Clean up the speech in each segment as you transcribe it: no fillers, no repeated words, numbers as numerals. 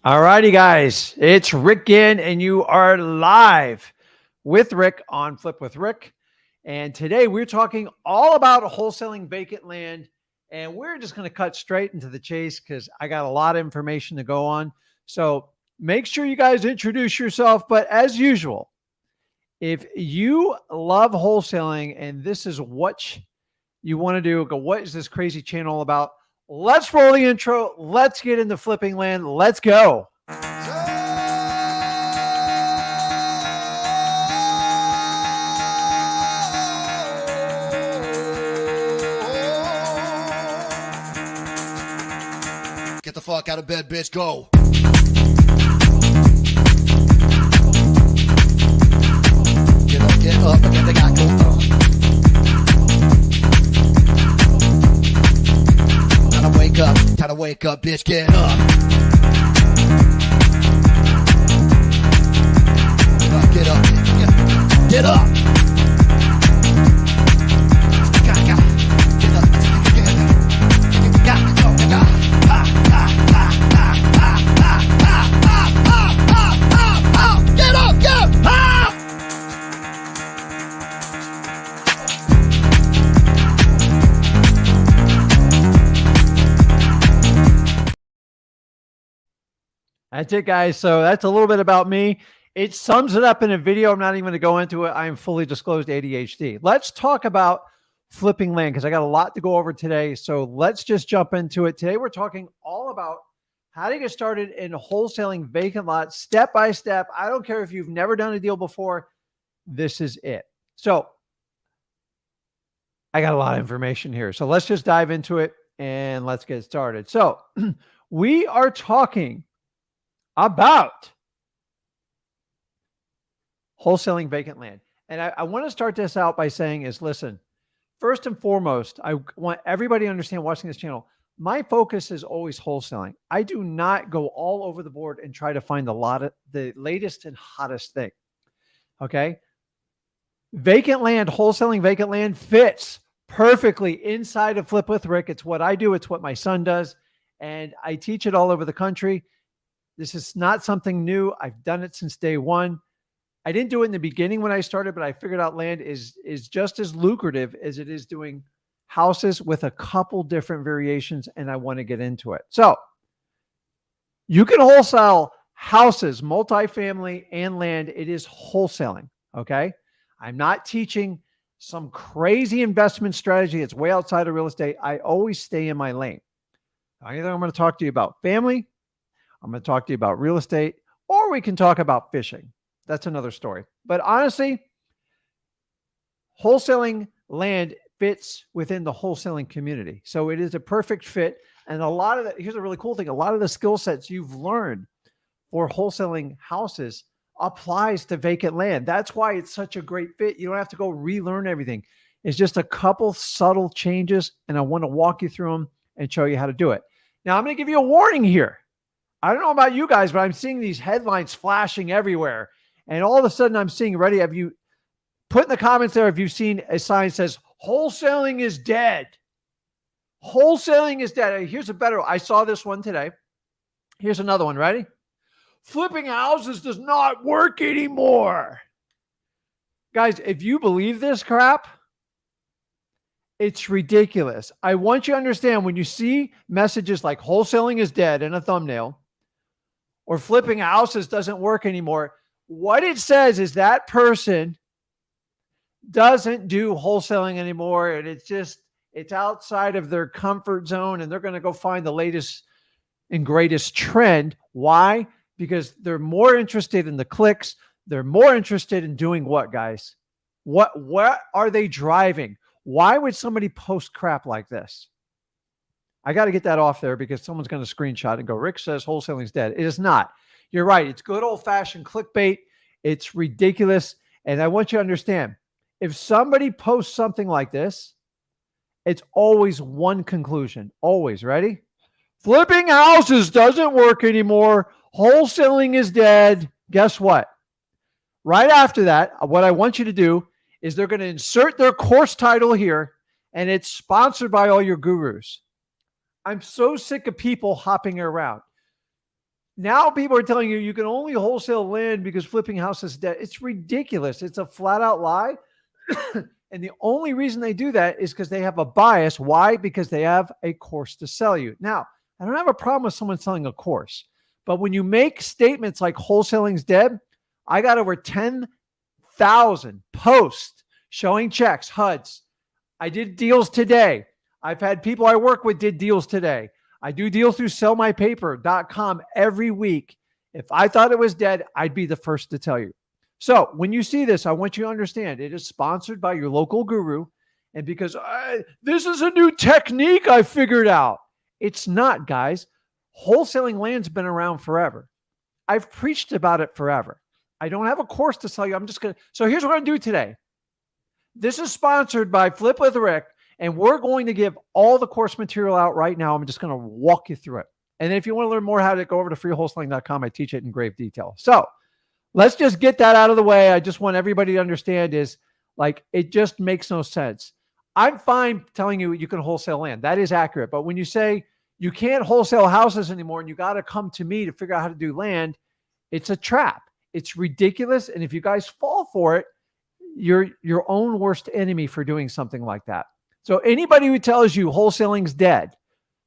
All righty, guys. It's Rick Ginn, and you are live with Rick on Flip with Rick. And today we're talking all about wholesaling vacant land. And we're just going to cut straight into the chase because I got a lot of information to go on. So make sure you guys introduce yourself. But as usual, if you love wholesaling and this is what you want to do, go, what is this crazy channel about? Let's roll the intro. Let's get into flipping land. Let's go. Get the fuck out of bed, bitch. Go. Get up, and get the guy go. Time to wake up, bitch. Get up. Get up. Get up. That's it, guys. So that's a little bit about me. It sums it up in a video. I'm not even going to go into it. I am fully disclosed ADHD. Let's talk about flipping land because I got a lot to go over today. So let's just jump into it. Today, we're talking all about how to get started in wholesaling vacant lots step by step. I don't care if you've never done a deal before. This is it. So I got a lot of information here. So let's just dive into it and let's get started. So we are talking about wholesaling vacant land. And I want to start this out by saying is, listen, first and foremost, I want everybody to understand watching this channel, my focus is always wholesaling. I do not go all over the board and try to find the latest and hottest thing. Okay. Vacant land, wholesaling vacant land fits perfectly inside of Flip with Rick. It's what I do. It's what my son does. And I teach it all over the country. This is not something new. I've done it since day one. I didn't do it in the beginning when I started, but I figured out land is just as lucrative as it is doing houses with a couple different variations, and I want to get into it. So you can wholesale houses, multifamily, and land. It is wholesaling, okay? I'm not teaching some crazy investment strategy that's way outside of real estate. I always stay in my lane. Either I'm going to talk to you about family, I'm going to talk to you about real estate, or we can talk about fishing. That's another story. But honestly, wholesaling land fits within the wholesaling community. So it is a perfect fit. And a lot of here's a really cool thing. A lot of the skill sets you've learned for wholesaling houses applies to vacant land. That's why it's such a great fit. You don't have to go relearn everything. It's just a couple subtle changes, and I want to walk you through them and show you how to do it. Now, I'm going to give you a warning here. I don't know about you guys, but I'm seeing these headlines flashing everywhere. And all of a sudden I'm seeing, ready? Have you put in the comments there, have you seen a sign that says, wholesaling is dead? Wholesaling is dead. Here's a better one. I saw this one today. Here's another one. Ready? Flipping houses does not work anymore. Guys, if you believe this crap, it's ridiculous. I want you to understand when you see messages like wholesaling is dead in a thumbnail, or flipping houses doesn't work anymore, what it says is that person doesn't do wholesaling anymore. And it's outside of their comfort zone, and they're going to go find the latest and greatest trend. Why? Because they're more interested in the clicks. They're more interested in doing what, guys? What are they driving? Why would somebody post crap like this? I got to get that off there because someone's going to screenshot and go, Rick says wholesaling is dead. It is not. You're right. It's good old-fashioned clickbait. It's ridiculous. And I want you to understand, if somebody posts something like this, it's always one conclusion. Always. Ready? Flipping houses doesn't work anymore. Wholesaling is dead. Guess what? Right after that, what I want you to do is they're going to insert their course title here, and it's sponsored by all your gurus. I'm so sick of people hopping around. Now people are telling you you can only wholesale land because flipping houses is dead. It's ridiculous. It's a flat out lie. And the only reason they do that is because they have a bias. Why? Because they have a course to sell you. Now, I don't have a problem with someone selling a course, but when you make statements like wholesaling's dead, I got over 10,000 posts showing checks, HUDs. I did deals today. I've had people I work with did deals today. I do deals through sellmypaper.com every week. If I thought it was dead, I'd be the first to tell you. So when you see this, I want you to understand it is sponsored by your local guru. And because this is a new technique I figured out. It's not, guys. Wholesaling land's been around forever. I've preached about it forever. I don't have a course to sell you. I'm just going to. So here's what I'm going to do today. This is sponsored by Flip with Rick, and we're going to give all the course material out right now. I'm just going to walk you through it. And then if you want to learn more how to go over to freewholesaling.com, I teach it in grave detail. So let's just get that out of the way. I just want everybody to understand is like, it just makes no sense. I'm fine telling you you can wholesale land. That is accurate. But when you say you can't wholesale houses anymore and you got to come to me to figure out how to do land, it's a trap. It's ridiculous. And if you guys fall for it, you're your own worst enemy for doing something like that. So anybody who tells you wholesaling's dead,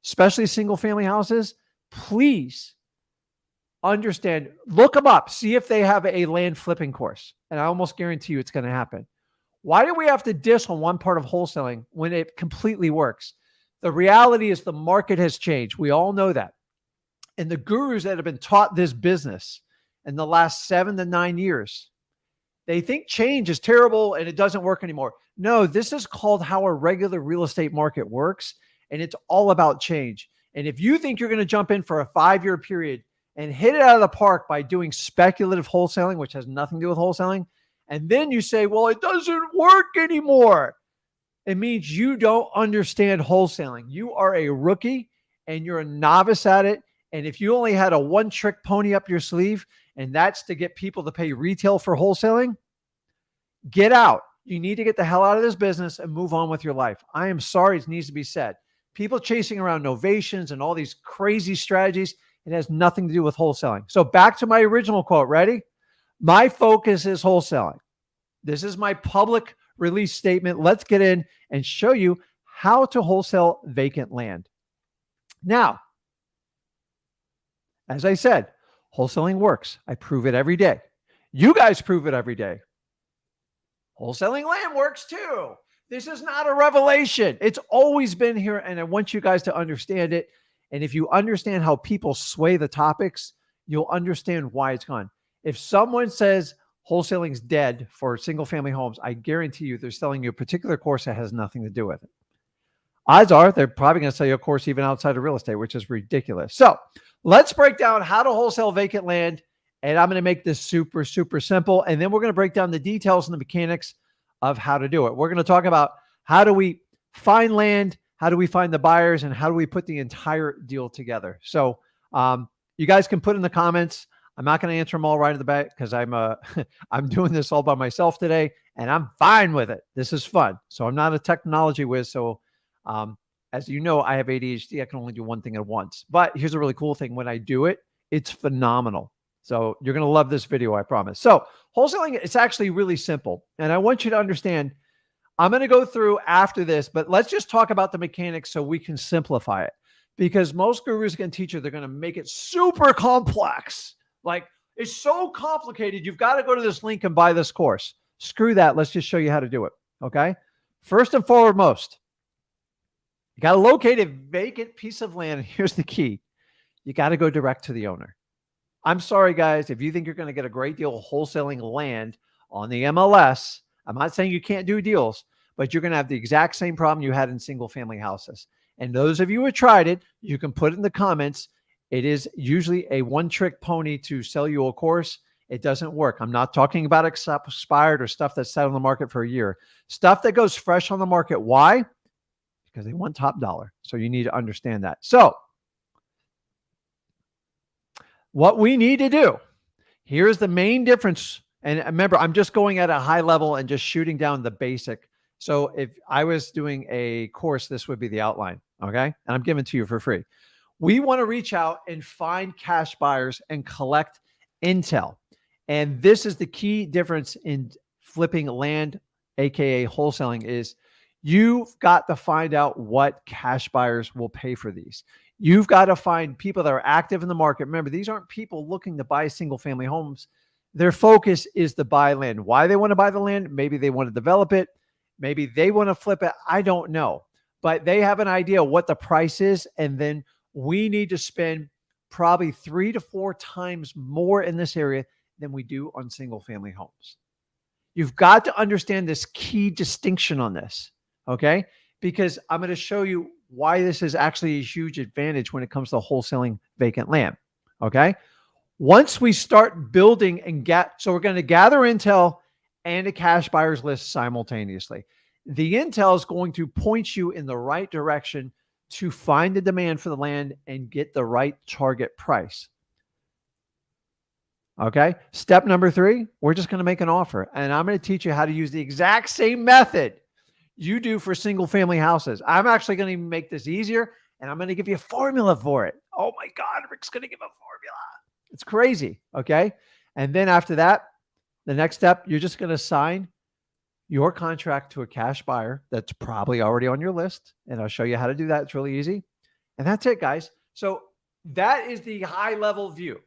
especially single family houses, please understand, look them up, see if they have a land flipping course. And I almost guarantee you it's going to happen. Why do we have to diss on one part of wholesaling when it completely works? The reality is the market has changed. We all know that. And the gurus that have been taught this business in the last 7 to 9 years, they think change is terrible and it doesn't work anymore. No, this is called how a regular real estate market works. And it's all about change. And if you think you're going to jump in for a 5-year period and hit it out of the park by doing speculative wholesaling, which has nothing to do with wholesaling, and then you say, well, it doesn't work anymore, it means you don't understand wholesaling. You are a rookie and you're a novice at it. And if you only had a one-trick pony up your sleeve, and that's to get people to pay retail for wholesaling, get out. You need to get the hell out of this business and move on with your life. I am sorry, it needs to be said. People chasing around novations and all these crazy strategies, it has nothing to do with wholesaling. So back to my original quote, ready? My focus is wholesaling. This is my public release statement. Let's get in and show you how to wholesale vacant land. Now, as I said, wholesaling works. I prove it every day. You guys prove it every day. Wholesaling land works too. This is not a revelation. It's always been here, and I want you guys to understand it. And if you understand how people sway the topics, you'll understand why it's gone. If someone says wholesaling's dead for single-family homes, I guarantee you they're selling you a particular course that has nothing to do with it. Odds are they're probably going to sell you a course even outside of real estate, which is ridiculous. So let's break down how to wholesale vacant land. And I'm going to make this super, super simple. And then we're going to break down the details and the mechanics of how to do it. We're going to talk about how do we find land, how do we find the buyers, and how do we put the entire deal together. So you guys can put in the comments. I'm not going to answer them all right at the back because I'm doing this all by myself today, and I'm fine with it. This is fun. So I'm not a technology whiz. So as you know, I have ADHD. I can only do one thing at once. But here's a really cool thing. When I do it, it's phenomenal. So you're going to love this video, I promise. So wholesaling, it's actually really simple. And I want you to understand, I'm going to go through after this, but let's just talk about the mechanics so we can simplify it. Because most gurus can teach you, they're going to make it super complex. Like, it's so complicated, you've got to go to this link and buy this course. Screw that. Let's just show you how to do it. Okay. First and foremost, you got to locate a vacant piece of land. Here's the key. You got to go direct to the owner. I'm sorry, guys. If you think you're going to get a great deal of wholesaling land on the MLS, I'm not saying you can't do deals, but you're going to have the exact same problem you had in single family houses. And those of you who tried it, you can put it in the comments. It is usually a one-trick pony to sell you a course. It doesn't work. I'm not talking about expired or stuff that's sat on the market for a year. Stuff that goes fresh on the market. Why? Because they want top dollar. So you need to understand that. So what we need to do, here's the main difference. And remember, I'm just going at a high level and just shooting down the basic. So if I was doing a course, this would be the outline. Okay. And I'm giving it to you for free. We want to reach out and find cash buyers and collect intel. And this is the key difference in flipping land, aka wholesaling, is you've got to find out what cash buyers will pay for these. You've got to find people that are active in the market. Remember, these aren't people looking to buy single family homes. Their focus is to buy land. Why they want to buy the land? Maybe they want to develop it. Maybe they want to flip it. I don't know. But they have an idea what the price is. And then we need to spend probably 3 to 4 times more in this area than we do on single family homes. You've got to understand this key distinction on this, okay? Because I'm going to show you why this is actually a huge advantage when it comes to wholesaling vacant land, okay? Once we start building and so we're going to gather intel and a cash buyers list simultaneously. The intel is going to point you in the right direction to find the demand for the land and get the right target price. Okay. Step number 3, we're just going to make an offer. And I'm going to teach you how to use the exact same method you do for single family houses. I'm actually going to make this easier, and I'm going to give you a formula for it. Oh my God, Rick's going to give a formula. It's crazy. Okay. And then after that, the next step, you're just going to sign your contract to a cash buyer that's probably already on your list. And I'll show you how to do that. It's really easy. And that's it, guys. So that is the high level view.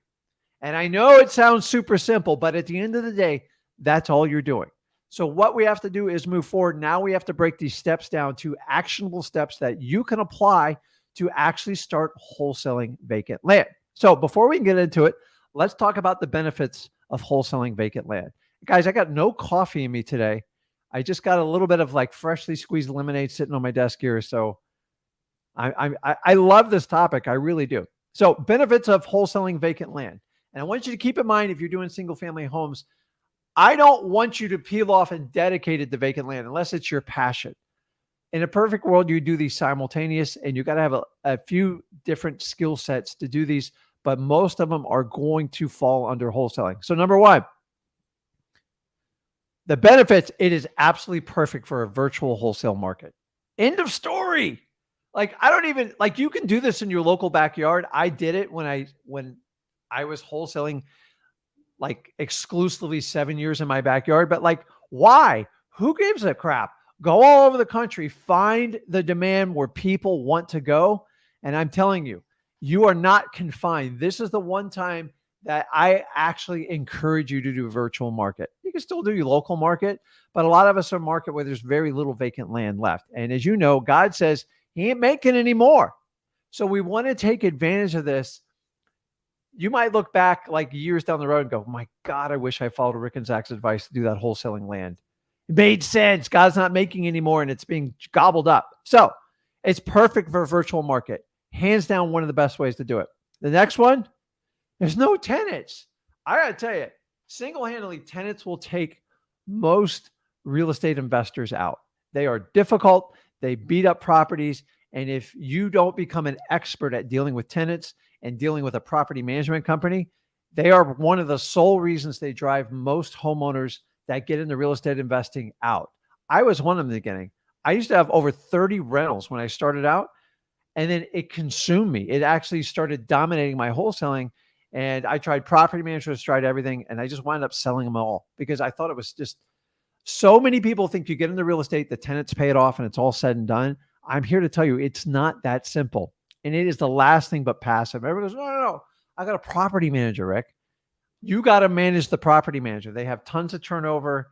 And I know it sounds super simple, but at the end of the day, that's all you're doing. So what we have to do is move forward. Now we have to break these steps down to actionable steps that you can apply to actually start wholesaling vacant land. So before we can get into it, let's talk about the benefits of wholesaling vacant land. Guys, I got no coffee in me today. I just got a little bit of like freshly squeezed lemonade sitting on my desk here. So I love this topic. I really do. So benefits of wholesaling vacant land. And I want you to keep in mind, if you're doing single family homes, I don't want you to peel off and dedicate it to vacant land unless it's your passion. In a perfect world, you do these simultaneous, and you got to have a few different skill sets to do these, but most of them are going to fall under wholesaling. So number 1, the benefits, it is absolutely perfect for a virtual wholesale market. End of story. Like, I don't even, like, you can do this in your local backyard. I did it when I was wholesaling like exclusively 7 years in my backyard. But like, why? Who gives a crap? Go all over the country, find the demand where people want to go. And I'm telling you, you are not confined. This is the one time that I actually encourage you to do a virtual market. You can still do your local market, but a lot of us are market where there's very little vacant land left. And as you know, God says he ain't making any more. So we want to take advantage of this. You might look back like years down the road and go, my God, I wish I followed Rick and Zach's advice to do that wholesaling land. It made sense. God's not making any more and it's being gobbled up. So it's perfect for a virtual market. Hands down, one of the best ways to do it. The next one, there's no tenants. I got to tell you, single-handedly, tenants will take most real estate investors out. They are difficult. They beat up properties. And if you don't become an expert at dealing with tenants and dealing with a property management company, they are one of the sole reasons they drive most homeowners that get into real estate investing out. I was one of them in the beginning. I used to have over 30 rentals when I started out, and then it consumed me. It actually started dominating my wholesaling, and I tried property managers, tried everything, and I just wound up selling them all because I thought it was just so many people think you get into real estate, the tenants pay it off, and it's all said and done. I'm here to tell you it's not that simple. And it is the last thing but passive. Everyone goes, no. I got a property manager, Rick. You got to manage the property manager. They have tons of turnover.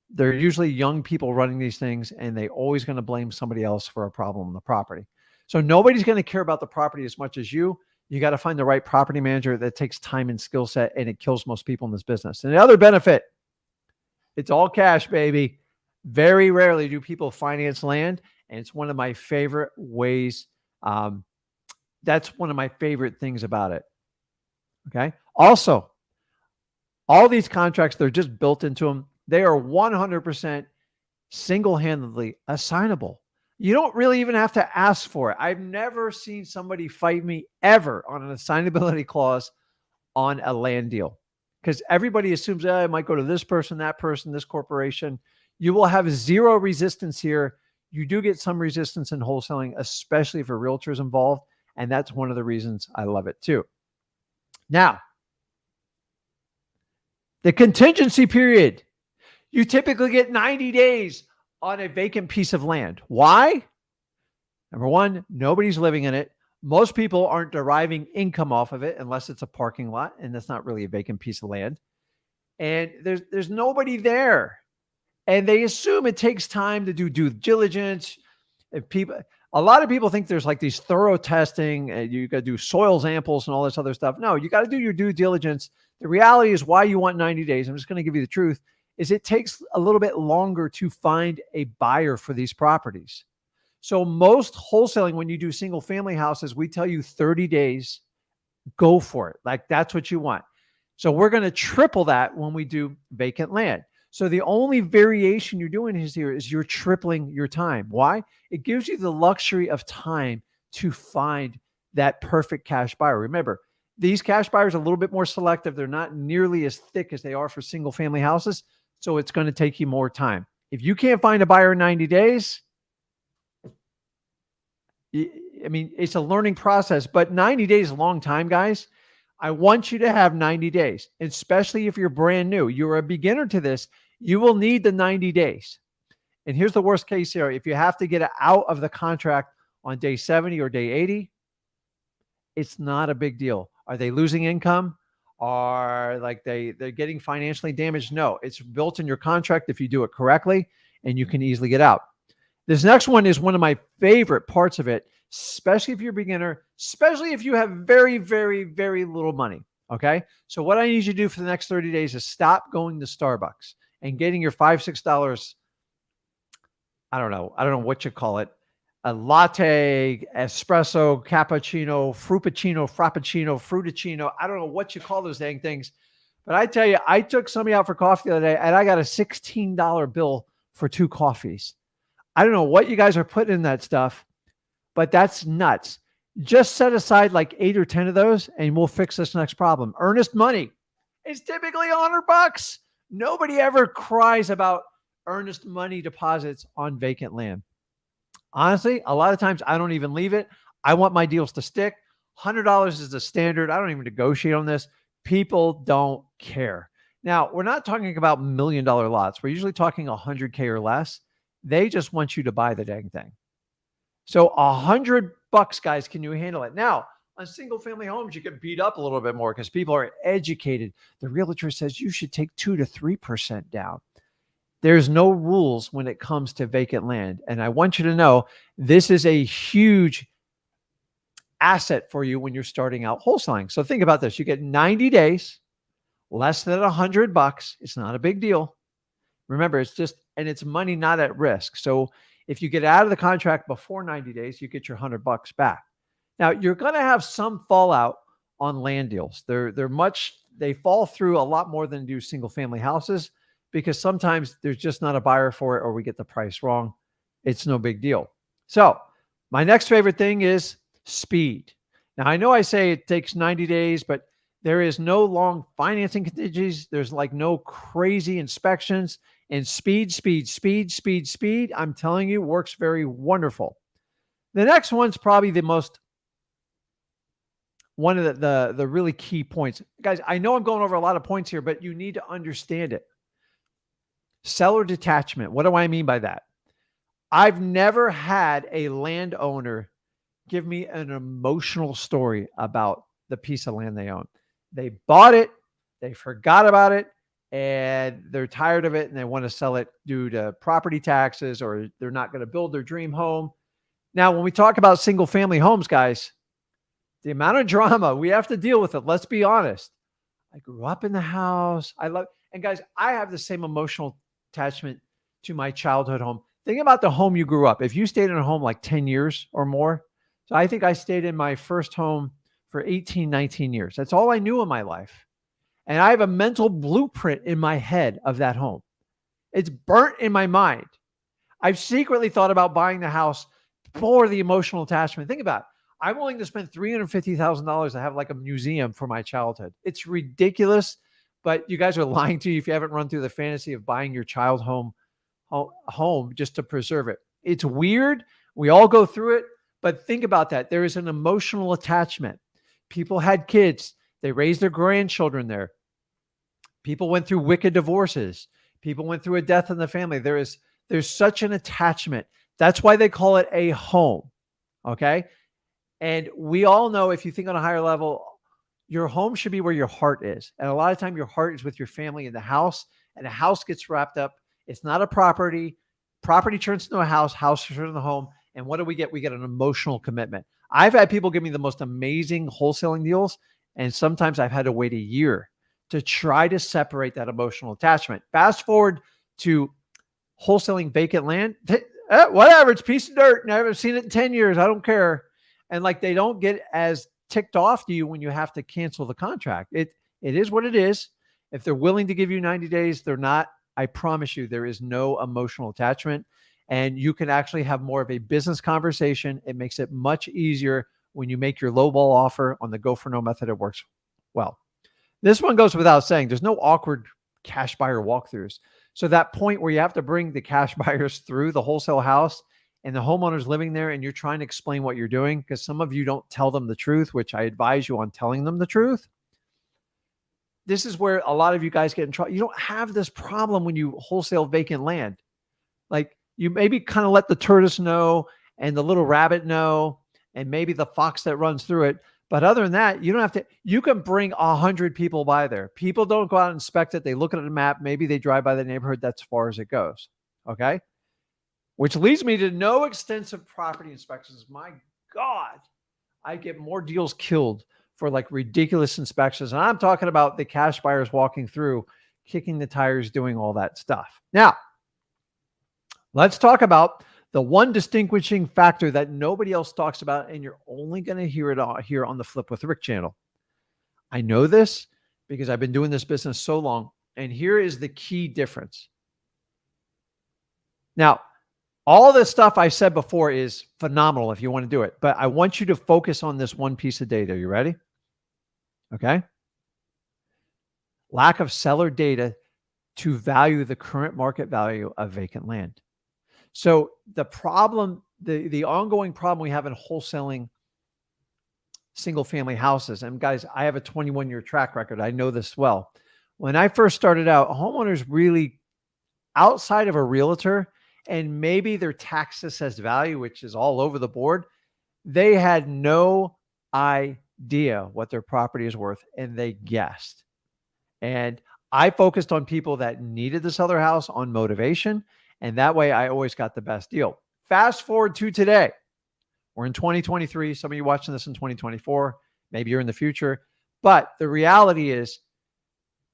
They're usually young people running these things, and they always going to blame somebody else for a problem in the property. So nobody's going to care about the property as much as you. You got to find the right property manager that takes time and skill set, and it kills most people in this business. And the other benefit, it's all cash, baby. Very rarely do people finance land, and it's one of my favorite ways. That's one of my favorite things about it. Okay. Also, all these contracts, they're just built into them. They are 100% single-handedly assignable. You don't really even have to ask for it. I've never seen somebody fight me ever on an assignability clause on a land deal, because everybody assumes, I might go to this person, this corporation. You will have zero resistance here. You do get some resistance in wholesaling, especially if a realtor is involved. And that's one of the reasons I love it too. Now, the contingency period. You typically get 90 days on a vacant piece of land. Why? Number one, nobody's living in it. Most people aren't deriving income off of it unless it's a parking lot, and that's not really a vacant piece of land. And there's nobody there. And they assume it takes time to do due diligence. A lot of people think there's like these thorough testing and you got to do soil samples and all this other stuff. No, you got to do your due diligence. The reality is why you want 90 days. I'm just going to give you the truth is it takes a little bit longer to find a buyer for these properties. So most wholesaling, when you do single family houses, we tell you 30 days, go for it. Like that's what you want. So we're going to triple that when we do vacant land. So the only variation you're doing here is you're tripling your time. Why? It gives you the luxury of time to find that perfect cash buyer. Remember, these cash buyers are a little bit more selective. They're not nearly as thick as they are for single family houses. So it's going to take you more time. If you can't find a buyer in 90 days, I mean, it's a learning process, but 90 days is a long time, guys. I want you to have 90 days, especially if you're brand new. You're a beginner to this. You will need the 90 days. And here's the worst case scenario. If you have to get out of the contract on day 70 or day 80, it's not a big deal. Are they losing income? Are like they're getting financially damaged? No, it's built in your contract if you do it correctly, and you can easily get out. This next one is one of my favorite parts of it, especially if you're a beginner, especially if you have very, very, very little money. Okay. So what I need you to do for the next 30 days is stop going to Starbucks and getting your $5, $6. I don't know what you call it. A latte, espresso, cappuccino, frappuccino, fruitacino. I don't know what you call those dang things. But I tell you, I took somebody out for coffee the other day and I got a $16 bill for 2 coffees. I don't know what you guys are putting in that stuff, but that's nuts. Just set aside like 8 or 10 of those and we'll fix this next problem. Earnest money is typically $100. Nobody ever cries about earnest money deposits on vacant land. Honestly, a lot of times I don't even leave it. I want my deals to stick. $100 is the standard. I don't even negotiate on this. People don't care. Now, we're not talking about $1 million lots. We're usually talking $100K or less. They just want you to buy the dang thing. So $100, guys, can you handle it? Now, on single family homes, you get beat up a little bit more because people are educated. The realtor says you should take 2 to 3% down. There's no rules when it comes to vacant land. And I want you to know this is a huge asset for you when you're starting out wholesaling. So think about this. You get 90 days, less than $100. It's not a big deal. Remember, it's money not at risk. So if you get out of the contract before 90 days, you get your $100 back. Now, you're going to have some fallout on land deals. They fall through a lot more than do single family houses, because sometimes there's just not a buyer for it or we get the price wrong. It's no big deal. So my next favorite thing is speed. Now, I know I say it takes 90 days, but there is no long financing contingencies. There's like no crazy inspections, and speed. I'm telling you, works very wonderful. The next one's probably one of the really key points. Guys, I know I'm going over a lot of points here, but you need to understand it. Seller detachment. What do I mean by that? I've never had a landowner give me an emotional story about the piece of land they own. They bought it, they forgot about it, and they're tired of it and they want to sell it due to property taxes, or they're not going to build their dream home. Now, when we talk about single family homes, guys, the amount of drama we have to deal with it, let's be honest. I grew up in the house. And guys, I have the same emotional attachment to my childhood home. Think about the home you grew up. If you stayed in a home like 10 years or more. So I think I stayed in my first home for 18, 19 years. That's all I knew in my life. And I have a mental blueprint in my head of that home. It's burnt in my mind. I've secretly thought about buying the house for the emotional attachment. Think about it. I'm willing to spend $350,000 to have like a museum for my childhood. It's ridiculous, but you guys are lying to you if you haven't run through the fantasy of buying your child home just to preserve it. It's weird. We all go through it, But think about that. There is an emotional attachment. People had kids. They raised their grandchildren there. People went through wicked divorces. People went through a death in the family. There's such an attachment. That's why they call it a home. Okay. And we all know, if you think on a higher level, your home should be where your heart is. And a lot of time your heart is with your family in the house, and the house gets wrapped up. It's not a property. Property turns into a house turns into a home. And what do we get? We get an emotional commitment. I've had people give me the most amazing wholesaling deals, and sometimes I've had to wait a year to try to separate that emotional attachment. Fast forward to wholesaling vacant land. Whatever, it's a piece of dirt, and I haven't seen it in 10 years. I don't care. And like, they don't get as ticked off to you when you have to cancel the contract. It is what it is. If they're willing to give you 90 days, they're not. I promise you, there is no emotional attachment, and you can actually have more of a business conversation. It makes it much easier when you make your lowball offer on the go for no method. It works well. This one goes without saying. There's no awkward cash buyer walkthroughs. So that point where you have to bring the cash buyers through the wholesale house and the homeowner's living there, and you're trying to explain what you're doing, because some of you don't tell them the truth, which I advise you on telling them the truth. This is where a lot of you guys get in trouble. You don't have this problem when you wholesale vacant land. Like, you maybe kind of let the tortoise know and the little rabbit know, and maybe the fox that runs through it. But other than that, you don't have to. You can bring 100 people by there. People don't go out and inspect it. They look at the map. Maybe they drive by the neighborhood. That's as far as it goes. Okay. Which leads me to no extensive property inspections. My God, I get more deals killed for like ridiculous inspections. And I'm talking about the cash buyers walking through, kicking the tires, doing all that stuff. Now, let's talk about the one distinguishing factor that nobody else talks about, and you're only going to hear it here on the Flip with Rick channel. I know this because I've been doing this business so long, and here is the key difference. Now, all this stuff I said before is phenomenal if you want to do it, but I want you to focus on this one piece of data. You ready? Okay. Lack of seller data to value the current market value of vacant land. So the problem, the ongoing problem we have in wholesaling single family houses, and guys, I have a 21-year track record. I know this well. When I first started out, homeowners really, outside of a realtor and maybe their tax assessed value, which is all over the board, they had no idea what their property is worth, and they guessed. And I focused on people that needed to sell their house on motivation, and that way I always got the best deal. Fast forward to today. We're in 2023. Some of you watching this in 2024, maybe you're in the future. But the reality is,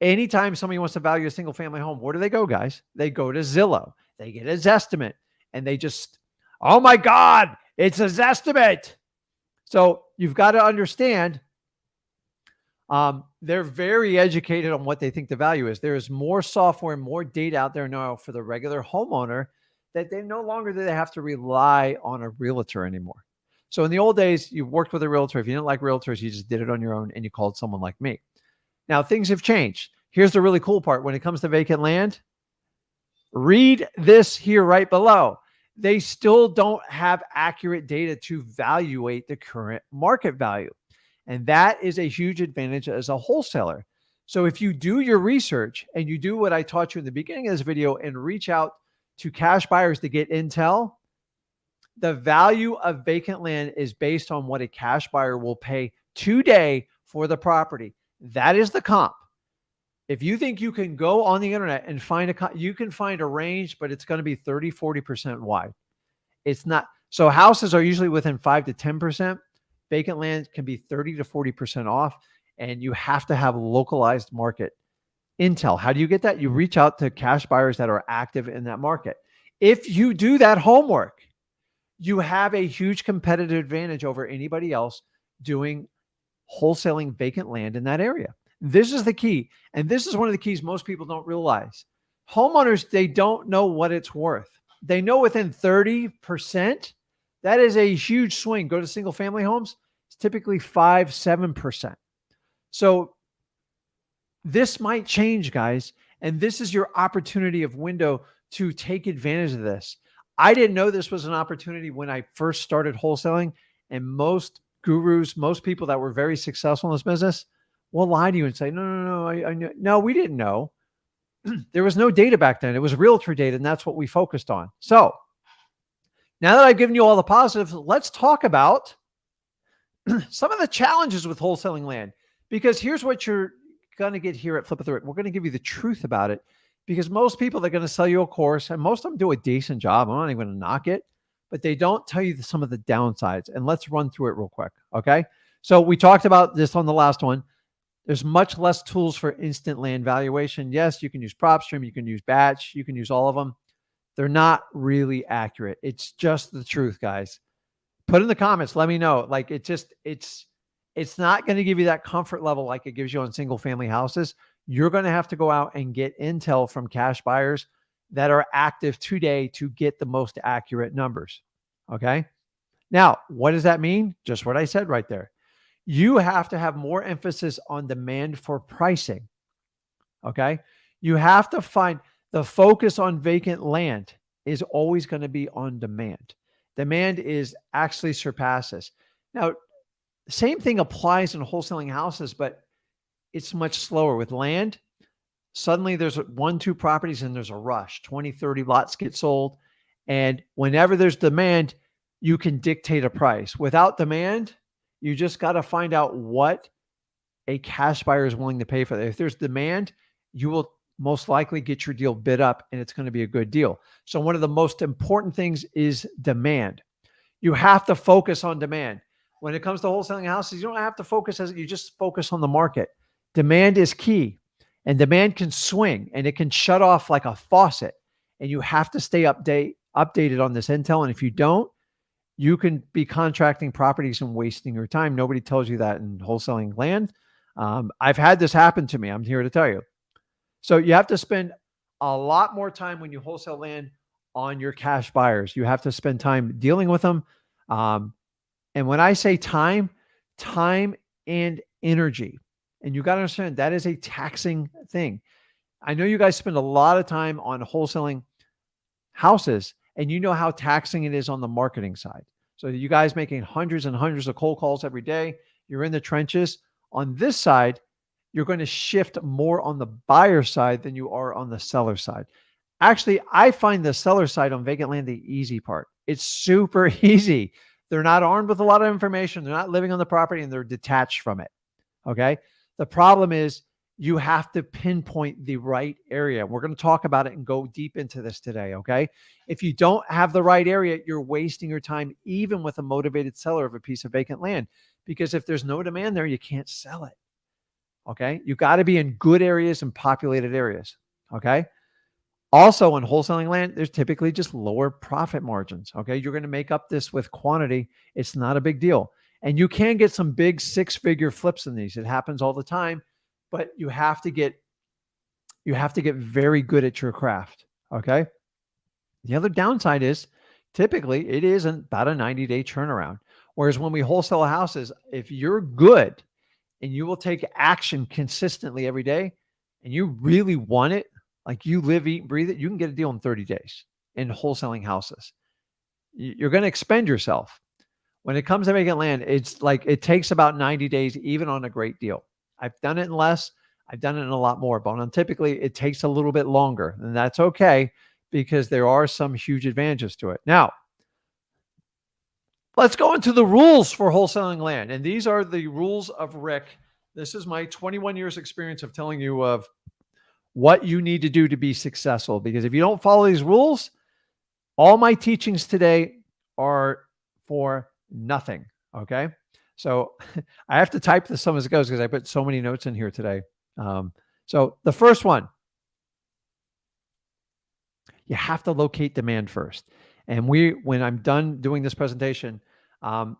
anytime somebody wants to value a single family home, where do they go, guys? They go to Zillow. They get a Zestimate, and they just, oh my God, it's a Zestimate. So you've got to understand, they're very educated on what they think the value is. There is more software, more data out there now for the regular homeowner, that they no longer do they have to rely on a realtor anymore. So in the old days, you worked with a realtor. If you didn't like realtors, you just did it on your own and you called someone like me. Now things have changed. Here's the really cool part. When it comes to vacant land, read this here right below. They still don't have accurate data to evaluate the current market value. And that is a huge advantage as a wholesaler. So if you do your research and you do what I taught you in the beginning of this video and reach out to cash buyers to get intel, the value of vacant land is based on what a cash buyer will pay today for the property. That is the comp. If you think you can go on the internet and find you can find a range, but it's going to be 30, 40% wide. It's not. So houses are usually within 5 to 10%. Vacant land can be 30 to 40% off, and you have to have localized market intel. How do you get that? You reach out to cash buyers that are active in that market. If you do that homework, you have a huge competitive advantage over anybody else doing wholesaling vacant land in that area. This is the key. And this is one of the keys most people don't realize. Homeowners, they don't know what it's worth. They know within 30%. That is a huge swing. Go to single family homes. It's typically 5, 7%. So this might change, guys. And this is your opportunity of window to take advantage of this. I didn't know this was an opportunity when I first started wholesaling, and most gurus, most people that were very successful in this business will lie to you and say, no, I know. No, we didn't know. There was no data back then. It was realtor data, and that's what we focused on. So now that I've given you all the positives, let's talk about some of the challenges with wholesaling land, because here's what you're going to get here at Flip of the Rip. We're going to give you the truth about it, because most people, they're going to sell you a course, and most of them do a decent job. I'm not even going to knock it, but they don't tell you some of the downsides. And let's run through it real quick. Okay. So we talked about this on the last one. There's much less tools for instant land valuation. Yes, you can use PropStream, you can use Batch, you can use all of them. They're not really accurate. It's just the truth, guys. Put in the comments, let me know. Like, it's not going to give you that comfort level like it gives you on single family houses. You're going to have to go out and get intel from cash buyers that are active today to get the most accurate numbers. Okay. Now, what does that mean? Just what I said right there. You have to have more emphasis on demand for pricing. Okay. You have to find the focus on vacant land is always going to be on demand. Demand is actually surpasses. Now, same thing applies in wholesaling houses, but it's much slower with land. Suddenly there's 1-2 properties and there's a rush. 20, 30 lots get sold. And whenever there's demand, you can dictate a price. Without demand, you just got to find out what a cash buyer is willing to pay for that. If there's demand, you will most likely get your deal bid up, and it's going to be a good deal. So one of the most important things is demand. You have to focus on demand. When it comes to wholesaling houses, you don't have to focus you just focus on the market. Demand is key, and demand can swing, and it can shut off like a faucet, and you have to stay updated on this intel. And if you don't, you can be contracting properties and wasting your time. Nobody tells you that in wholesaling land. I've had this happen to me. I'm here to tell you. So you have to spend a lot more time when you wholesale land on your cash buyers. You have to spend time dealing with them. And when I say time and energy, and you got to understand that is a taxing thing. I know you guys spend a lot of time on wholesaling houses, and you know how taxing it is on the marketing side. So you guys making hundreds and hundreds of cold calls every day. You're in the trenches. On this side, you're going to shift more on the buyer side than you are on the seller side. Actually, I find the seller side on vacant land the easy part. It's super easy. They're not armed with a lot of information. They're not living on the property, and they're detached from it. Okay. The problem is you have to pinpoint the right area. We're going to talk about it and go deep into this today. Okay. If you don't have the right area, you're wasting your time, even with a motivated seller of a piece of vacant land, because if there's no demand there, you can't sell it. Okay. You got to be in good areas and populated areas. Okay. Also, in wholesaling land, there's typically just lower profit margins. Okay. You're going to make up this with quantity. It's not a big deal. And you can get some big 6-figure flips in these. It happens all the time, but you have to get very good at your craft. Okay. The other downside is typically it is about a 90-day turnaround. Whereas when we wholesale houses, if you're good and you will take action consistently every day and you really want it, like you live, eat, and breathe it, you can get a deal in 30 days in wholesaling houses. You're going to expend yourself. When it comes to vacant land, it's like it takes about 90 days, even on a great deal. I've done it in less. I've done it in a lot more, but typically it takes a little bit longer, and that's okay because there are some huge advantages to it. Now, let's go into the rules for wholesaling land. And these are the rules of Rick. This is my 21 years experience of telling you of what you need to do to be successful. Because if you don't follow these rules, all my teachings today are for nothing. Okay. So I have to type this some as it goes because I put so many notes in here today. So the first one, you have to locate demand first. And when I'm done doing this presentation,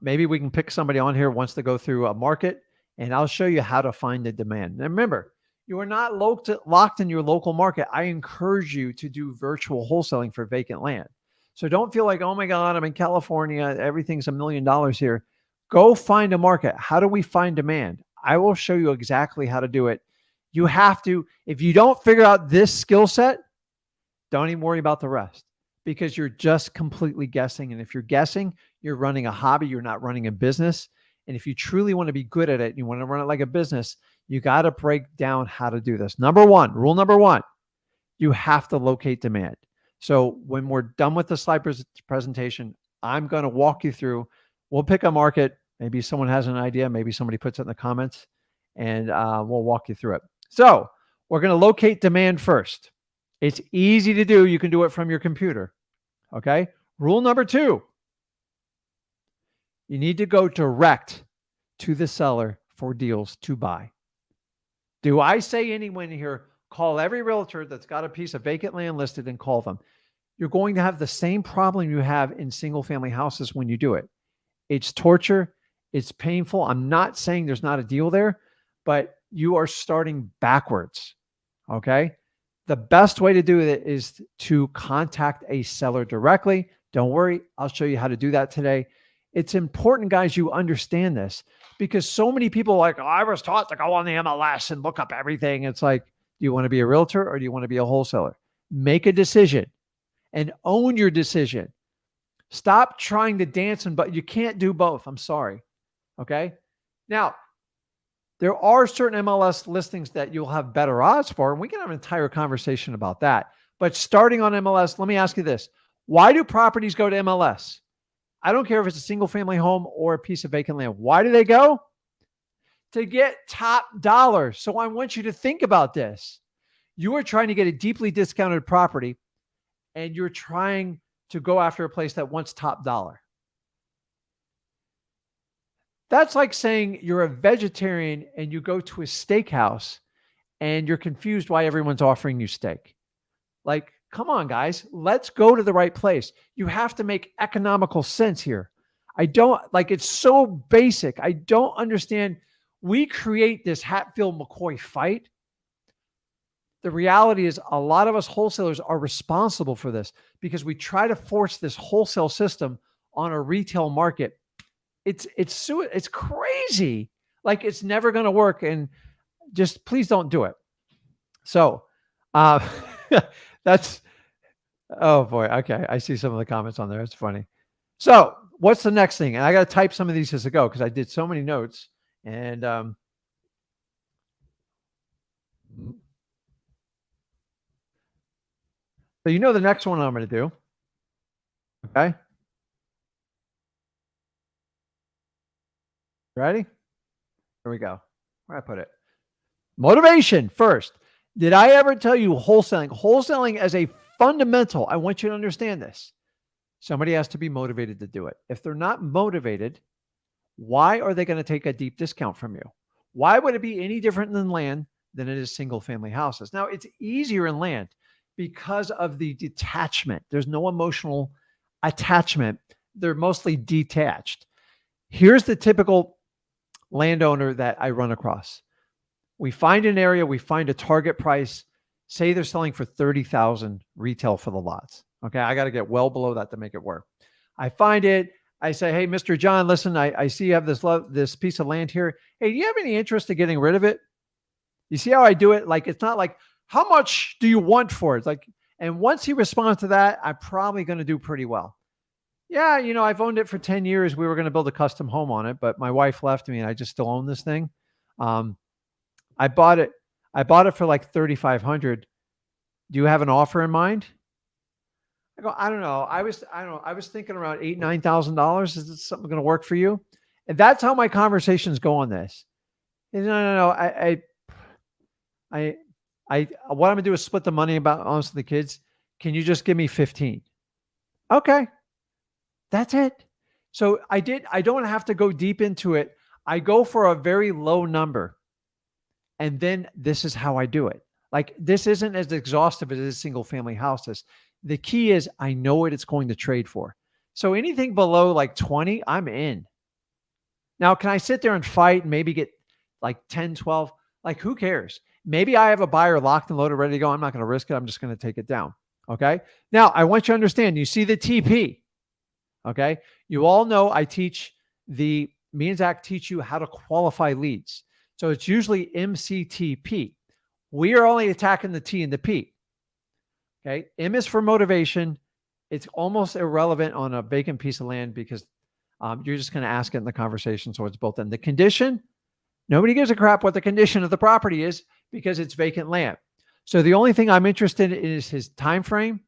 maybe we can pick somebody on here who wants to go through a market, and I'll show you how to find the demand. And remember, you are not locked in your local market. I encourage you to do virtual wholesaling for vacant land. So don't feel like, oh my God, I'm in California, everything's $1 million here. Go find a market. How do we find demand? I will show you exactly how to do it. You have to, if you don't figure out this skill set, don't even worry about the rest. because you're just completely guessing. And if you're guessing, you're running a hobby, you're not running a business. And if you truly want to be good at it, and you want to run it like a business, you got to break down how to do this. Rule number one, you have to locate demand. So when we're done with the slide presentation, I'm going to walk you through, we'll pick a market. Maybe someone has an idea. Maybe somebody puts it in the comments, and we'll walk you through it. So we're going to locate demand first. It's easy to do. You can do it from your computer. Okay. Rule number two, you need to go direct to the seller for deals to buy. Do I say anyone here, call every realtor that's got a piece of vacant land listed and call them? You're going to have the same problem you have in single family houses when you do it. It's torture. It's painful. I'm not saying there's not a deal there, but you are starting backwards. Okay. The best way to do it is to contact a seller directly. Don't worry. I'll show you how to do that today. It's important, guys, you understand this, because so many people are like, oh, I was taught to go on the MLS and look up everything. It's like, do you want to be a realtor or do you want to be a wholesaler? Make a decision and own your decision. Stop trying to dance, but you can't do both. I'm sorry. Okay. Now, there are certain MLS listings that you'll have better odds for, and we can have an entire conversation about that. But starting on MLS, let me ask you this. Why do properties go to MLS? I don't care if it's a single family home or a piece of vacant land. Why do they go? To get top dollar. So I want you to think about this. You are trying to get a deeply discounted property, and you're trying to go after a place that wants top dollar. That's like saying you're a vegetarian and you go to a steakhouse and you're confused why everyone's offering you steak. Like, come on, guys, let's go to the right place. You have to make economical sense here. It's so basic. I don't understand. We create this Hatfield-McCoy fight. The reality is a lot of us wholesalers are responsible for this because we try to force this wholesale system on a retail market. It's crazy. Like, it's never going to work, and just please don't do it. So that's, oh boy. Okay. I see some of the comments on there. It's funny. So what's the next thing? And I got to type some of these as I go, because I did so many notes, and so you know the next one I'm going to do. Okay. Ready? Here we go. Where I put it. Motivation first. Did I ever tell you wholesaling? Wholesaling as a fundamental. I want you to understand this. Somebody has to be motivated to do it. If they're not motivated, why are they going to take a deep discount from you? Why would it be any different than land than it is single family houses? Now, it's easier in land because of the detachment. There's no emotional attachment. They're mostly detached. Here's the typical landowner that I run across. We find an area, we find a target price. Say they're selling for $30,000 retail for the lots. Okay, I got to get well below that to make it work. I find it. I say, hey, Mr. John, listen, I see you have this piece of land here. Hey, do you have any interest in getting rid of it? You see how I do it? Like, it's not like, how much do you want for it? It's like, and once he responds to that, I'm probably going to do pretty well. Yeah, I've owned it for 10 years. We were going to build a custom home on it, but my wife left me and I just still own this thing. I bought it for like $3,500. Do you have an offer in mind? I go, I don't know. I was thinking around $8,000, $9,000. Is this something going to work for you? And that's how my conversations go on this. No. What I'm gonna do is split the money amongst the kids. Can you just give me 15? Okay. That's it. So I don't have to go deep into it. I go for a very low number. And then this is how I do it. Like, this isn't as exhaustive as single family houses. The key is I know what it's going to trade for. So anything below like 20, I'm in. Now, can I sit there and fight and maybe get like 10, 12? Like, who cares? Maybe I have a buyer locked and loaded, ready to go. I'm not going to risk it. I'm just going to take it down. Okay. Now, I want you to understand, you see the TP. Okay. You all know me and Zach teach you how to qualify leads. So it's usually MCTP. We are only attacking the T and the P. Okay. M is for motivation. it's almost irrelevant on a vacant piece of land because you're just going to ask it in the conversation. So it's built in. The condition, nobody gives a crap what the condition of the property is because it's vacant land. So the only thing I'm interested in is his time frame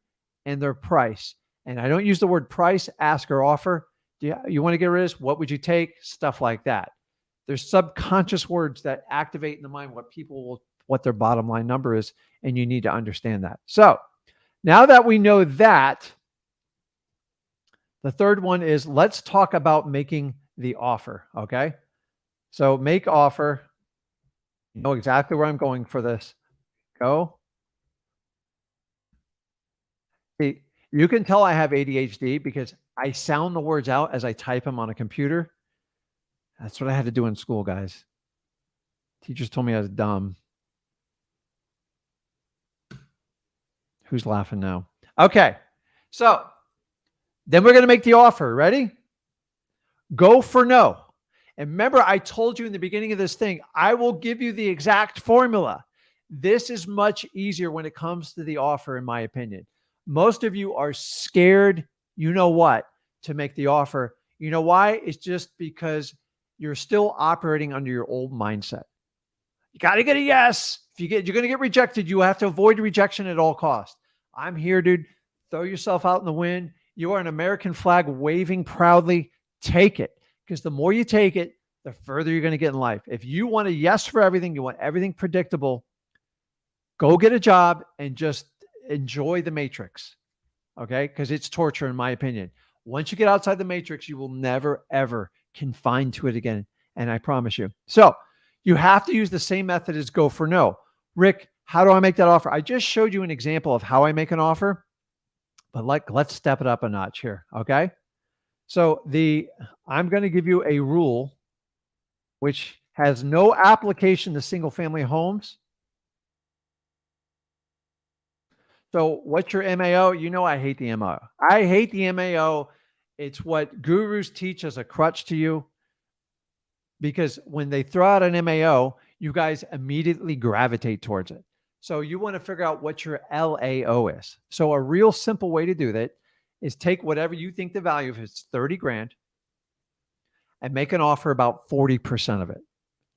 and their price. And I don't use the word price, ask, or offer. You want to get rid of this? What would you take? Stuff like that. There's subconscious words that activate in the mind what their bottom line number is, and you need to understand that. So now that we know that, the third one is let's talk about making the offer. Okay. So make offer. You know exactly where I'm going for this. Go. See, you can tell I have ADHD because I sound the words out as I type them on a computer. That's what I had to do in school, guys. Teachers told me I was dumb. Who's laughing now? Okay. So then we're going to make the offer. Ready? Go for no. And remember, I told you in the beginning of this thing, I will give you the exact formula. This is much easier when it comes to the offer, in my opinion. Most of you are scared, you know what, to make the offer. You know why? It's just because you're still operating under your old mindset. You got to get a yes. If you're going to get rejected, you have to avoid rejection at all costs. I'm here, dude. Throw yourself out in the wind. You are an American flag waving proudly. Take it. Because the more you take it, the further you're going to get in life. If you want a yes for everything, you want everything predictable, go get a job and just enjoy the matrix. Okay? Because it's torture, in my opinion. Once you get outside the matrix, you will never, ever confine to it again. And I promise you. So you have to use the same method as go for no. Rick, how do I make that offer? I just showed you an example of how I make an offer, but let's step it up a notch here. Okay? So I'm going to give you a rule which has no application to single family homes. So what's your MAO? You know I hate the MAO. I hate the MAO. It's what gurus teach as a crutch to you because when they throw out an MAO, you guys immediately gravitate towards it. So you want to figure out what your LAO is. So a real simple way to do that is take whatever you think the value of it is, 30 grand, and make an offer about 40% of it.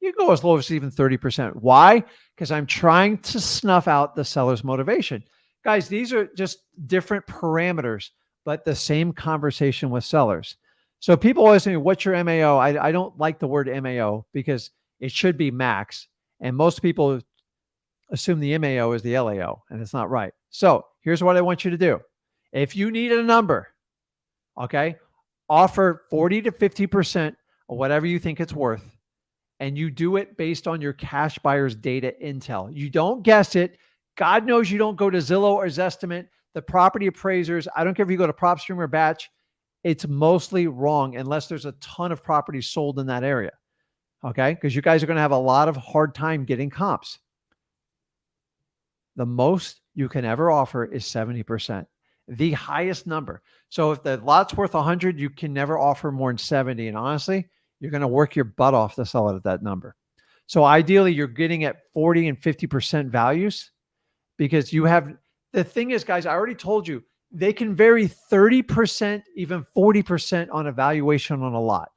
You can go as low as even 30%. Why? Because I'm trying to snuff out the seller's motivation. Guys, these are just different parameters, but the same conversation with sellers. So people always say, what's your MAO? I don't like the word MAO because it should be max. And most people assume the MAO is the LAO, and it's not right. So here's what I want you to do. If you need a number, okay, offer 40 to 50% of whatever you think it's worth, and you do it based on your cash buyer's data intel. You don't guess it. God knows you don't go to Zillow or Zestimate, the property appraisers. I don't care if you go to PropStream or Batch. It's mostly wrong unless there's a ton of properties sold in that area, okay? Because you guys are going to have a lot of hard time getting comps. The most you can ever offer is 70%, the highest number. So if the lot's worth 100, you can never offer more than 70. And honestly, you're going to work your butt off to sell it at that number. So ideally, you're getting at 40 and 50% values because you have, the thing is, guys, I already told you, they can vary 30%, even 40% on a valuation on a lot.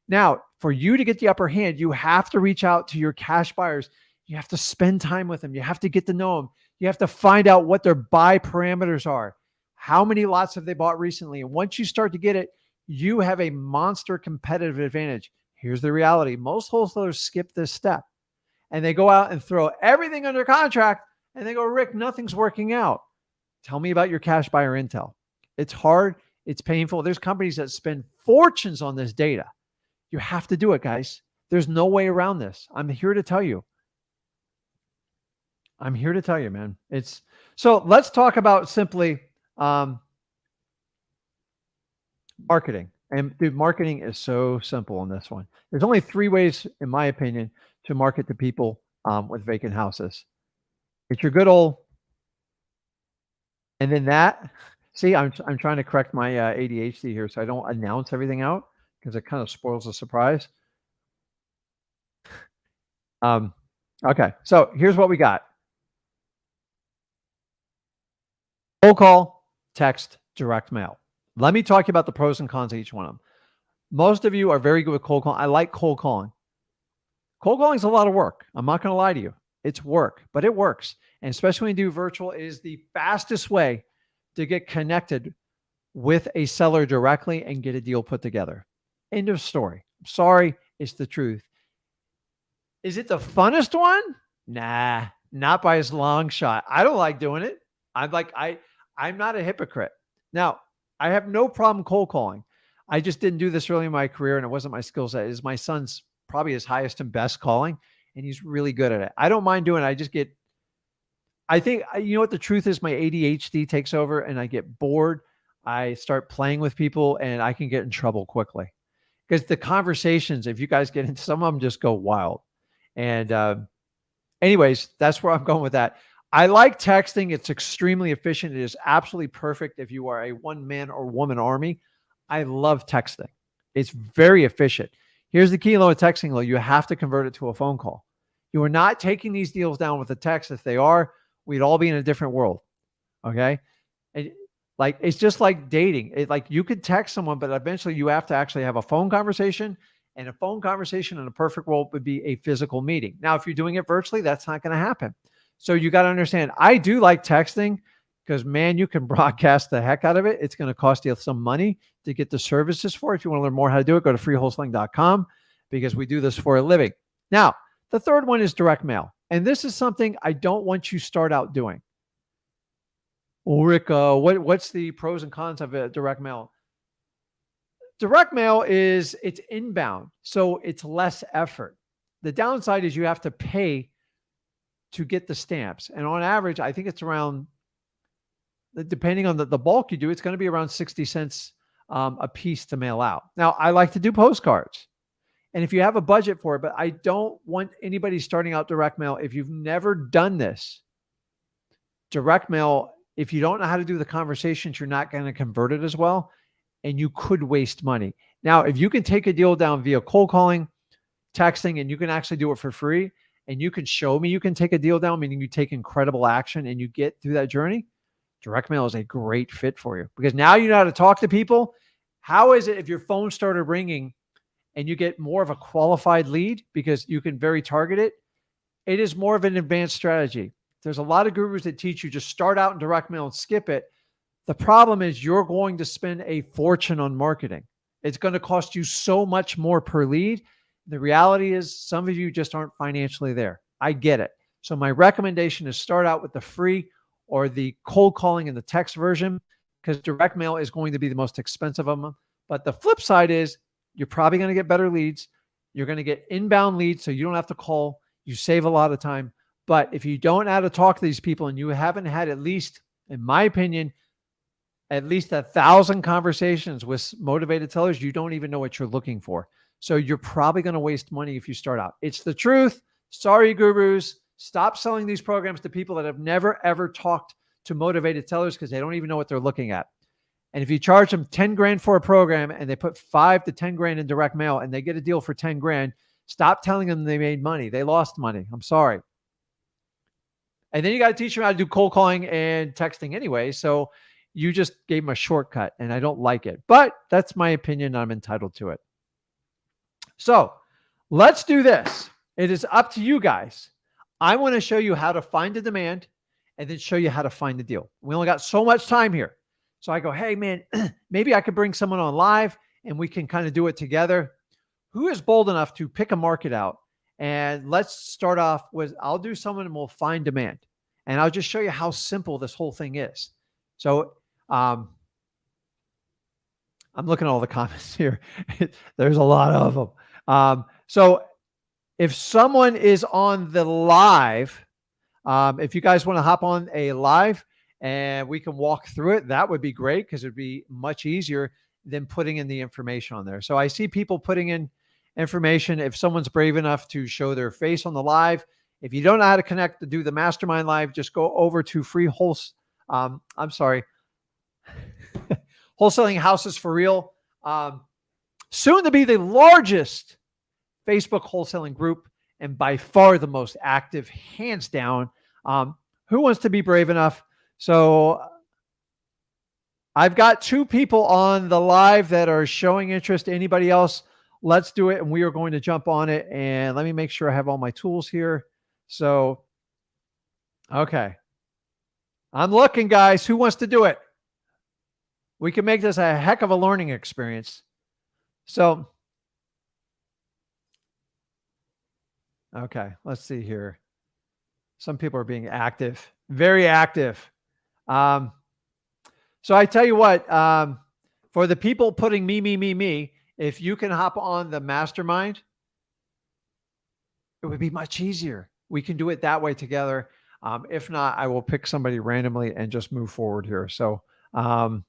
Now, for you to get the upper hand, you have to reach out to your cash buyers. You have to spend time with them. You have to get to know them. You have to find out what their buy parameters are. How many lots have they bought recently? And once you start to get it, you have a monster competitive advantage. Here's the reality. Most wholesalers skip this step and they go out and throw everything under contract and they go, Rick, nothing's working out. Tell me about your cash buyer intel. It's hard. It's painful. There's companies that spend fortunes on this data. You have to do it, guys. There's no way around this. I'm here to tell you. I'm here to tell you, man. So let's talk about simply marketing. And dude, marketing is so simple on this one. There's only 3 ways, in my opinion, to market to people with vacant houses. It's your good old, and then that. See, I'm trying to correct my ADHD here, so I don't announce everything out because it kind of spoils the surprise. Okay, so here's what we got. Cold call, text, direct mail. Let me talk about the pros and cons of each one of them. Most of you are very good with cold calling. I like cold calling. Cold calling is a lot of work. I'm not going to lie to you. It's work, but it works. And especially when you do virtual, it is the fastest way to get connected with a seller directly and get a deal put together. End of story. I'm sorry, it's the truth. Is it the funnest one? Nah, not by a long shot. I don't like doing it. I'm not a hypocrite. Now, I have no problem cold calling. I just didn't do this early in my career, and it wasn't my skill set. It's my son's probably his highest and best calling, and he's really good at it. I don't mind doing it. I think, you know what the truth is? My ADHD takes over, and I get bored. I start playing with people, and I can get in trouble quickly. Because the conversations, if you guys get into some of them, just go wild. And anyways, that's where I'm going with that. I like texting. It's extremely efficient. It is absolutely perfect if you are a one-man or woman army. I love texting. It's very efficient. Here's the key though with texting, though. You have to convert it to a phone call. You are not taking these deals down with a text. If they are, we'd all be in a different world. Okay? And like, it's just like dating. Like you could text someone, but eventually you have to actually have a phone conversation. And a phone conversation in a perfect world would be a physical meeting. Now, if you're doing it virtually, that's not going to happen. So you got to understand, I do like texting because, man, you can broadcast the heck out of it. It's going to cost you some money to get the services for it. If you want to learn more how to do it, go to freewholesaling.com because we do this for a living. Now, the third one is direct mail. And this is something I don't want you to start out doing. Well, Rick, what's the pros and cons of direct mail? Direct mail it's inbound, so it's less effort. The downside is you have to pay to get the stamps. And on average, I think it's around, depending on the bulk you do, it's going to be around 60 cents a piece to mail out. Now, I like to do postcards. And if you have a budget for it, but I don't want anybody starting out direct mail. If you've never done this, direct mail, if you don't know how to do the conversations, you're not going to convert it as well. And you could waste money. Now, if you can take a deal down via cold calling, texting, and you can actually do it for free, and you can show me you can take a deal down, meaning you take incredible action and you get through that journey, direct mail is a great fit for you because now you know how to talk to people. How is it if your phone started ringing and you get more of a qualified lead because you can very target it? It is more of an advanced strategy. There's a lot of gurus that teach you just start out in direct mail and skip it. The problem is you're going to spend a fortune on marketing. It's going to cost you so much more per lead. The reality is some of you just aren't financially there. I get it. So my recommendation is start out with the free or the cold calling and the text version because direct mail is going to be the most expensive of them. But the flip side is you're probably going to get better leads. You're going to get inbound leads so you don't have to call. You save a lot of time. But if you don't know how to talk to these people and you haven't had at least, in my opinion, at least 1,000 conversations with motivated sellers, you don't even know what you're looking for. So you're probably going to waste money if you start out. It's the truth. Sorry, gurus. Stop selling these programs to people that have never, ever talked to motivated sellers because they don't even know what they're looking at. And if you charge them 10 grand for a program and they put 5 to 10 grand in direct mail and they get a deal for 10 grand, stop telling them they made money. They lost money. I'm sorry. And then you got to teach them how to do cold calling and texting anyway. So you just gave them a shortcut and I don't like it, but that's my opinion. I'm entitled to it. So let's do this. It is up to you guys. I want to show you how to find the demand and then show you how to find the deal. We only got so much time here. So I go, hey man, maybe I could bring someone on live and we can kind of do it together. Who is bold enough to pick a market out? And let's start off with, I'll do someone and we'll find demand. And I'll just show you how simple this whole thing is. So I'm looking at all the comments here. There's a lot of them. So if someone is on the live, if you guys want to hop on a live and we can walk through it, that would be great because it'd be much easier than putting in the information on there. So I see people putting in information. If someone's brave enough to show their face on the live, if you don't know how to connect to do the mastermind live, just go over to Wholesaling Houses for Real. Soon to be the largest Facebook wholesaling group and by far the most active, hands down. Who wants to be brave enough? So I've got 2 people on the live that are showing interest. Anybody else? Let's do it. And we are going to jump on it. And let me make sure I have all my tools here. So, okay. I'm looking, guys. Who wants to do it? We can make this a heck of a learning experience. So, okay, let's see here. Some people are being active, very active. So I tell you what, for the people putting me, if you can hop on the mastermind, it would be much easier. We can do it that way together. If not, I will pick somebody randomly and just move forward here. So I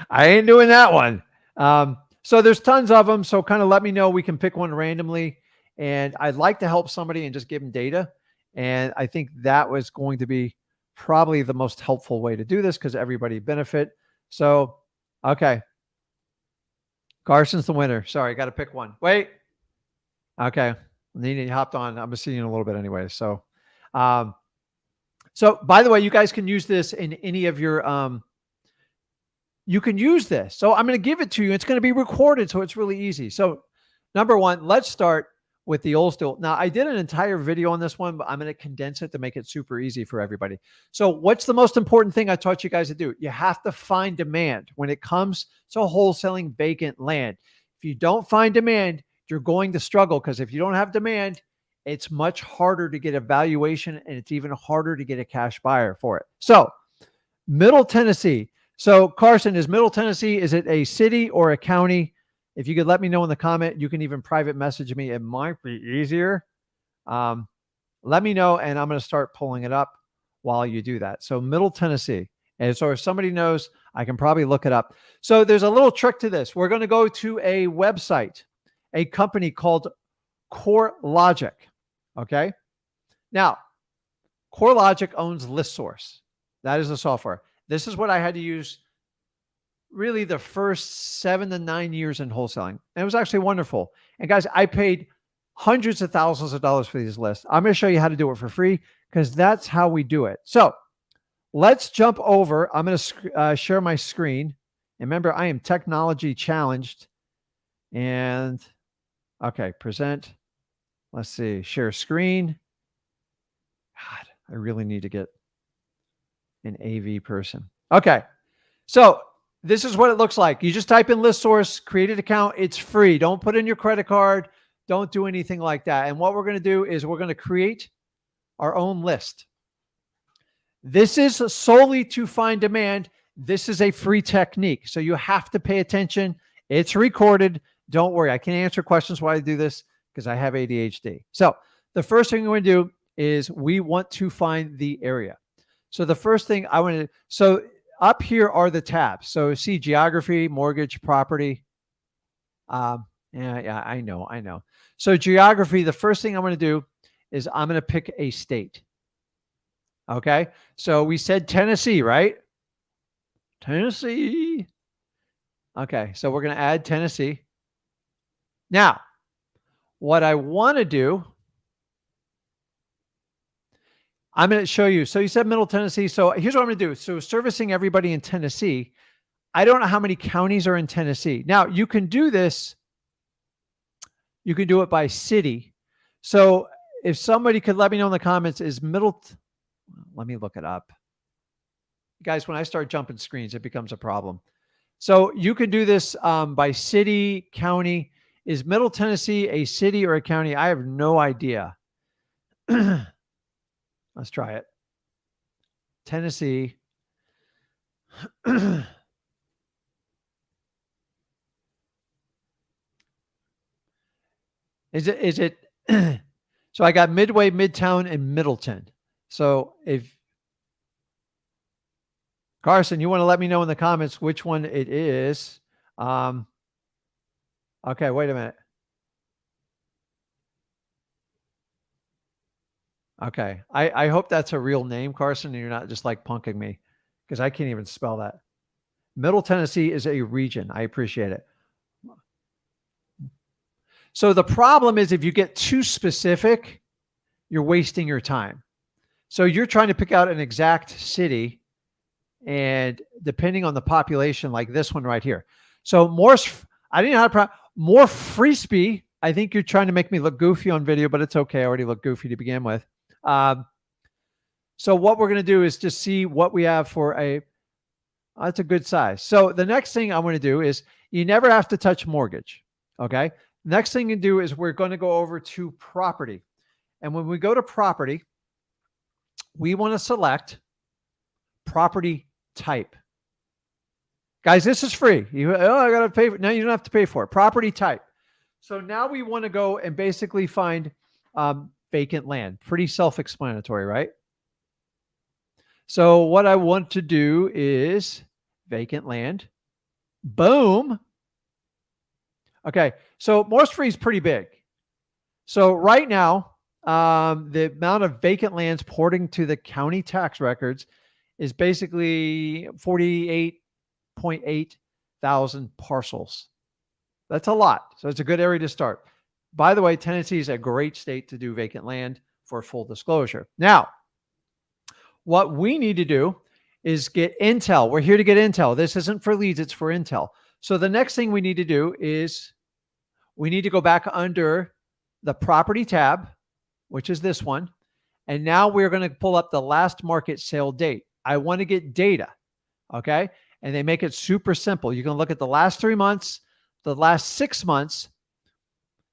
ain't doing that one. So there's tons of them. So kind of let me know. We can pick one randomly. And I'd like to help somebody and just give them data. And I think that was going to be probably the most helpful way to do this because everybody benefit. So, okay. Carson's the winner. Sorry, got to pick one. Wait. Okay. Nene hopped on. I'm seeing you in a little bit anyway. So, so by the way, you guys can use this in any of your, you can use this. So I'm going to give it to you. It's going to be recorded. So it's really easy. So number one, let's start with the old steel. Now I did an entire video on this one, but I'm going to condense it to make it super easy for everybody. So what's the most important thing I taught you guys to do? You have to find demand when it comes to wholesaling vacant land. If you don't find demand, you're going to struggle because if you don't have demand, it's much harder to get a valuation and it's even harder to get a cash buyer for it. So Middle Tennessee. So Carson, is Middle Tennessee, is it a city or a county? If you could let me know in the comment, you can even private message me. It might be easier. Let me know, and I'm going to start pulling it up while you do that. So Middle Tennessee. And so if somebody knows, I can probably look it up. So there's a little trick to this. We're going to go to a website, a company called CoreLogic. Okay. Now, CoreLogic owns ListSource. That is the software. This is what I had to use really the first 7 to 9 years in wholesaling. And it was actually wonderful. And guys, I paid hundreds of thousands of dollars for these lists. I'm going to show you how to do it for free because that's how we do it. So let's jump over. I'm going to share my screen. And remember, I am technology challenged. And okay, present. Let's see, share screen. God, I really need to get an AV person. Okay. So this is what it looks like. You just type in ListSource, create an account. It's free. Don't put in your credit card. Don't do anything like that. And what we're going to do is we're going to create our own list. This is solely to find demand. This is a free technique. So you have to pay attention. It's recorded. Don't worry. I can answer questions while I do this because I have ADHD. So the first thing we're going to do is we want to find the area. So the first thing I want to, so up here are the tabs. So see geography, mortgage, property. Yeah, I know. So geography, the first thing I'm going to do is I'm going to pick a state. Okay. So we said Tennessee, right? Tennessee. Okay. So we're going to add Tennessee. Now, what I want to do, I'm going to show you. So you said Middle Tennessee. So here's what I'm going to do. So servicing everybody in Tennessee, I don't know how many counties are in Tennessee. Now you can do this. You can do it by city. So if somebody could let me know in the comments, is let me look it up. Guys, when I start jumping screens, it becomes a problem. So you can do this by city, county. Is Middle Tennessee a city or a county? I have no idea. Let's try it. Tennessee. Is it? So I got Midway, Midtown, and Middleton. So if Carson, you want to let me know in the comments which one it is. Okay, wait a minute. Okay. I hope that's a real name, Carson, and you're not just like punking me because I can't even spell that. Middle Tennessee is a region. I appreciate it. So the problem is if you get too specific, you're wasting your time. So you're trying to pick out an exact city, and depending on the population, like this one right here. So I didn't know how to more Frisbee. I think you're trying to make me look goofy on video, but it's okay. I already look goofy to begin with. So what we're going to do is just see what we have for that's a good size. So the next thing I'm going to do is you never have to touch mortgage. Okay. Next thing you do is we're going to go over to property. And when we go to property, we want to select property type. Guys, this is free. I got to pay for it. No, you don't have to pay for it. Property type. So now we want to go and basically find vacant land. Pretty self-explanatory, right? So what I want to do is vacant land. Boom. Okay. So Morse Free is pretty big. So right now, the amount of vacant lands porting to the county tax records is basically 48.8 thousand parcels. That's a lot. So it's a good area to start. By the way, Tennessee is a great state to do vacant land for full disclosure. Now, what we need to do is get intel. We're here to get intel. This isn't for leads, it's for intel. So the next thing we need to do is we need to go back under the property tab, which is this one. And now we're going to pull up the last market sale date. I want to get data. Okay. And they make it super simple. You can look at the last 3 months, the last 6 months,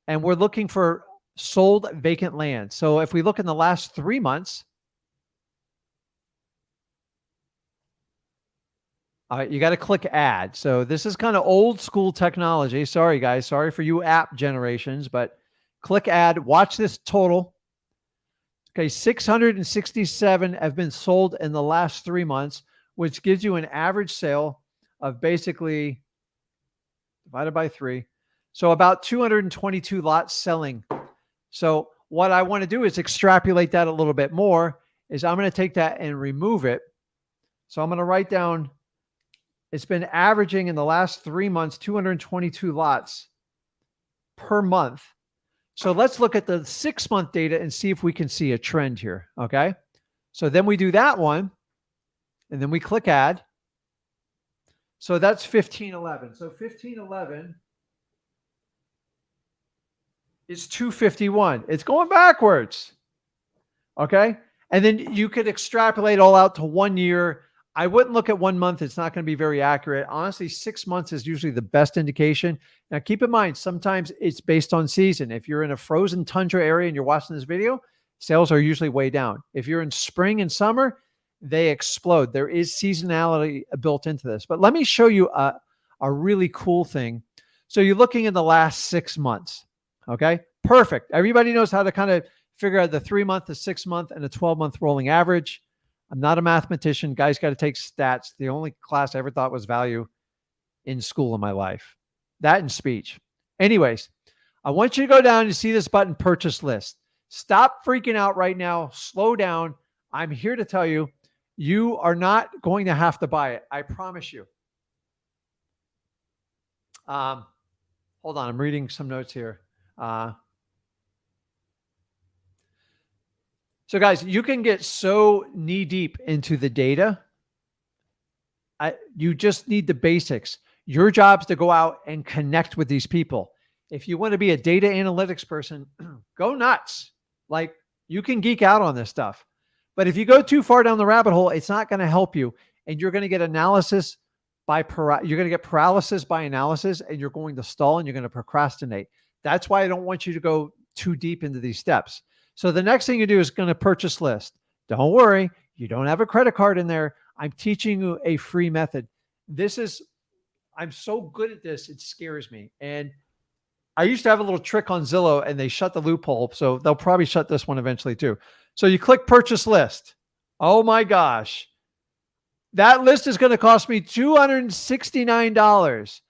and we're looking for sold vacant land. So if we look in the last 3 months, all right, you got to click add. So this is kind of old school technology. Sorry, guys. Sorry for you app generations, but click add. Watch this total. Okay, 667 have been sold in the last 3 months, which gives you an average sale of basically divided by 3. So about 222 lots selling. So what I want to do is extrapolate that a little bit more. Is I'm going to take that and remove it. So I'm going to write down, it's been averaging in the last 3 months, 222 lots per month. So let's look at the 6-month data and see if we can see a trend here. Okay. So then we do that one and then we click add. So that's 1511. So 1511 is 251. It's going backwards. Okay. And then you could extrapolate all out to 1 year. I wouldn't look at 1 month. It's not going to be very accurate. Honestly, 6 months is usually the best indication. Now, keep in mind, sometimes it's based on season. If you're in a frozen tundra area and you're watching this video, sales are usually way down. If you're in spring and summer, they explode. There is seasonality built into this. But let me show you a really cool thing. So you're looking in the last 6 months. Okay, perfect. Everybody knows how to kind of figure out the 3-month, the 6-month, and the 12-month rolling average. I'm not a mathematician. Guys got to take stats. The only class I ever thought was value in school in my life. That and speech. Anyways, I want you to go down and see this button, purchase list. Stop freaking out right now. Slow down. I'm here to tell you, you are not going to have to buy it. I promise you. Hold on. I'm reading some notes here. So guys, you can get so knee deep into the data. You just need the basics. Your job is to go out and connect with these people. If you want to be a data analytics person, go nuts. Like, you can geek out on this stuff. But if you go too far down the rabbit hole, it's not going to help you. And you're going to get paralysis by analysis, and you're going to stall and you're going to procrastinate. That's why I don't want you to go too deep into these steps. So the next thing you do is going to purchase list. Don't worry, you don't have a credit card in there. I'm teaching you a free method. I'm so good at this, it scares me. And I used to have a little trick on Zillow and they shut the loophole. So they'll probably shut this one eventually too. So you click purchase list. Oh my gosh. That list is going to cost me $269.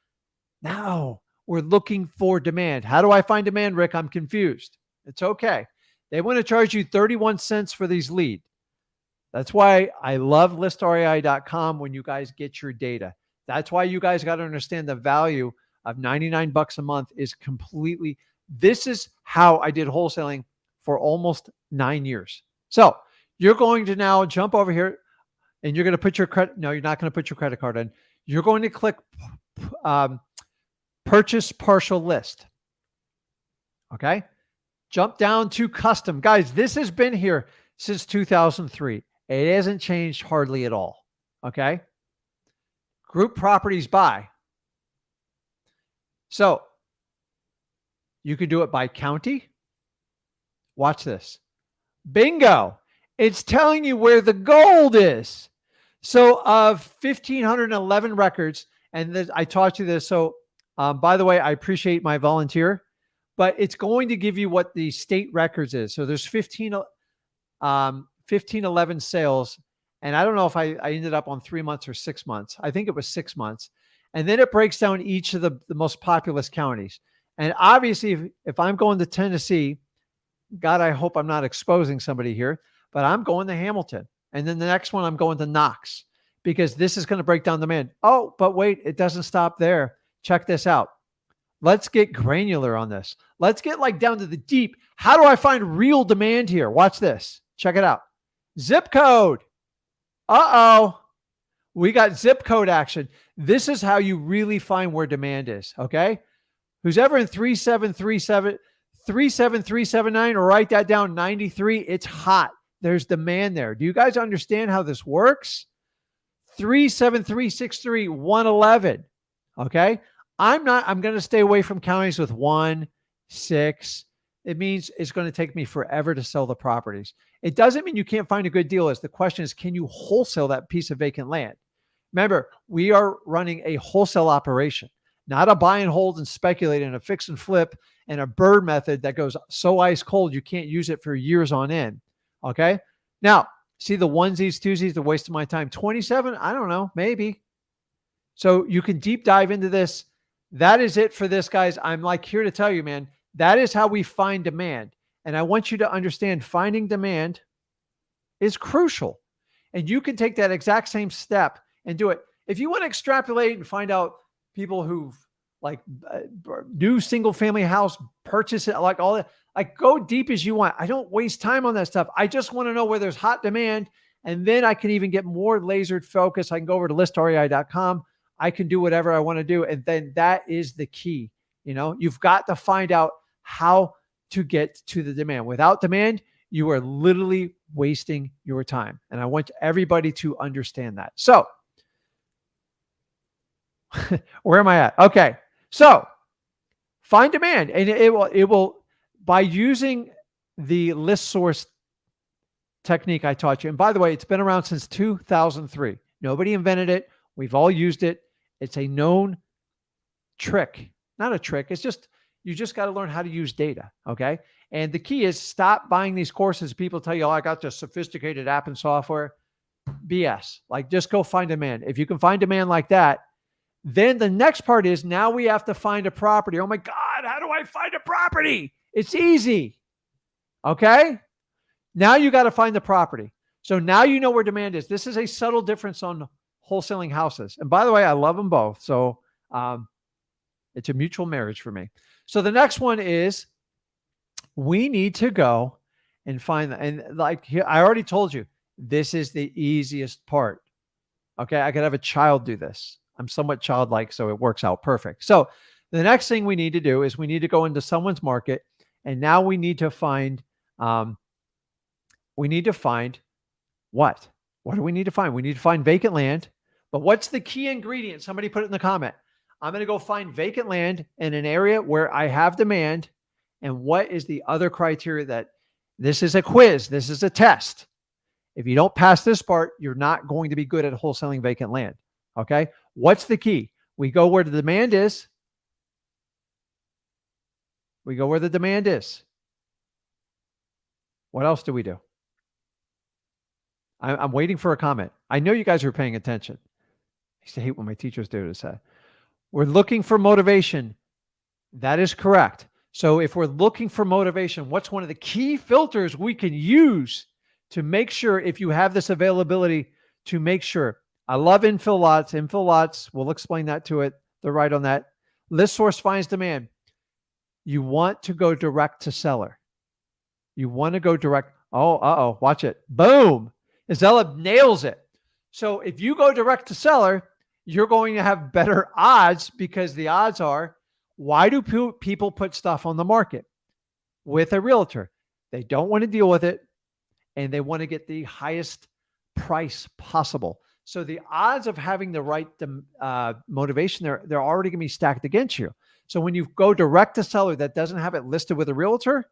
Now we're looking for demand. How do I find demand, Rick? I'm confused. It's okay. They want to charge you 31 cents for these leads. That's why I love listrei.com when you guys get your data. That's why you guys got to understand the value of $99 a month is completely. This is how I did wholesaling for almost 9 years. So You're going to now jump over here and you're going to put your credit. No, you're not going to put your credit card in. You're going to click purchase partial list. Okay. Jump down to custom. Guys, this has been here since 2003. It hasn't changed hardly at all. Okay. Group properties by. So you can do it by county. Watch this. Bingo. It's telling you where the gold is. So of 1,511 records, and this, I taught you this. So by the way, I appreciate my volunteer, but it's going to give you what the state records is. So there's 1,511 sales. And I don't know if I ended up on 3 months or 6 months. I think it was 6 months. And then it breaks down each of the most populous counties. And obviously, if I'm going to Tennessee, God, I hope I'm not exposing somebody here, but I'm going to Hamilton. And then the next one, I'm going to Knox, because this is going to break down demand. Oh, but wait, it doesn't stop there. Check this out. Let's get granular on this. Let's get like down to the deep. How do I find real demand here? Watch this. Check it out. Zip code. Uh-oh. We got zip code action. This is how you really find where demand is, okay? Who's ever in 37379, write that down, 93. It's hot. There's demand there. Do you guys understand how this works? 37363, 111. Okay. I'm going to stay away from counties with 1, 6. It means it's going to take me forever to sell the properties. It doesn't mean you can't find a good deal. The question is, can you wholesale that piece of vacant land? Remember, we are running a wholesale operation, not a buy and hold and speculate and a fix and flip and a bird method that goes so ice cold you can't use it for years on end. Okay. Now, see the onesies, twosies, the waste of my time. 27, I don't know, maybe. So you can deep dive into this. That is it for this, guys. I'm like here to tell you, man, that is how we find demand. And I want you to understand finding demand is crucial. And you can take that exact same step and do it. If you want to extrapolate and find out people who've like new single family house, purchase it, like all that, like go deep as you want. I don't waste time on that stuff. I just want to know where there's hot demand. And then I can even get more lasered focus. I can go over to listrei.com. I can do whatever I want to do. And then that is the key. You know, you've got to find out how to get to the demand. Without demand, you are literally wasting your time. And I want everybody to understand that. So where am I at? Okay. So find demand, and it will by using the list source technique I taught you. And by the way, it's been around since 2003. Nobody invented it. We've all used it. It's a known trick, not a trick. It's just, you just got to learn how to use data. Okay. And the key is stop buying these courses. People tell you, oh, I got this sophisticated app and software. BS. Like just go find demand. If you can find demand like that, then the next part is now we have to find a property. Oh my God, how do I find a property? It's easy. Okay. Now you got to find the property. So now you know where demand is. This is a subtle difference on wholesaling houses. And by the way, I love them both. So it's a mutual marriage for me. So the next one is we need to go and find, and like here, I already told you, this is the easiest part. Okay. I could have a child do this. I'm somewhat childlike, so it works out perfect. So the next thing we need to do is we need to go into someone's market, and now we need to find, what? What do we need to find? We need to find vacant land. But what's the key ingredient? Somebody put it in the comment. I'm going to go find vacant land in an area where I have demand. And what is the other criteria? That this is a quiz. This is a test. If you don't pass this part, you're not going to be good at wholesaling vacant land. Okay. What's the key? We go where the demand is. We go where the demand is. What else do we do? I'm waiting for a comment. I know you guys are paying attention. I used to hate when my teachers do this. We're looking for motivation. That is correct. So if we're looking for motivation, what's one of the key filters we can use to make sure, if you have this availability, to make sure? I love infill lots. Infill lots, we'll explain that to it. They're right on that. List source finds demand. You want to go direct to seller. You want to go direct. Oh, watch it. Boom. Zillow nails it. So if you go direct to seller, you're going to have better odds, because the odds are, why do people put stuff on the market with a realtor? They don't want to deal with it, and they want to get the highest price possible. So the odds of having the right motivation, they're already going to be stacked against you. So when you go direct to seller that doesn't have it listed with a realtor,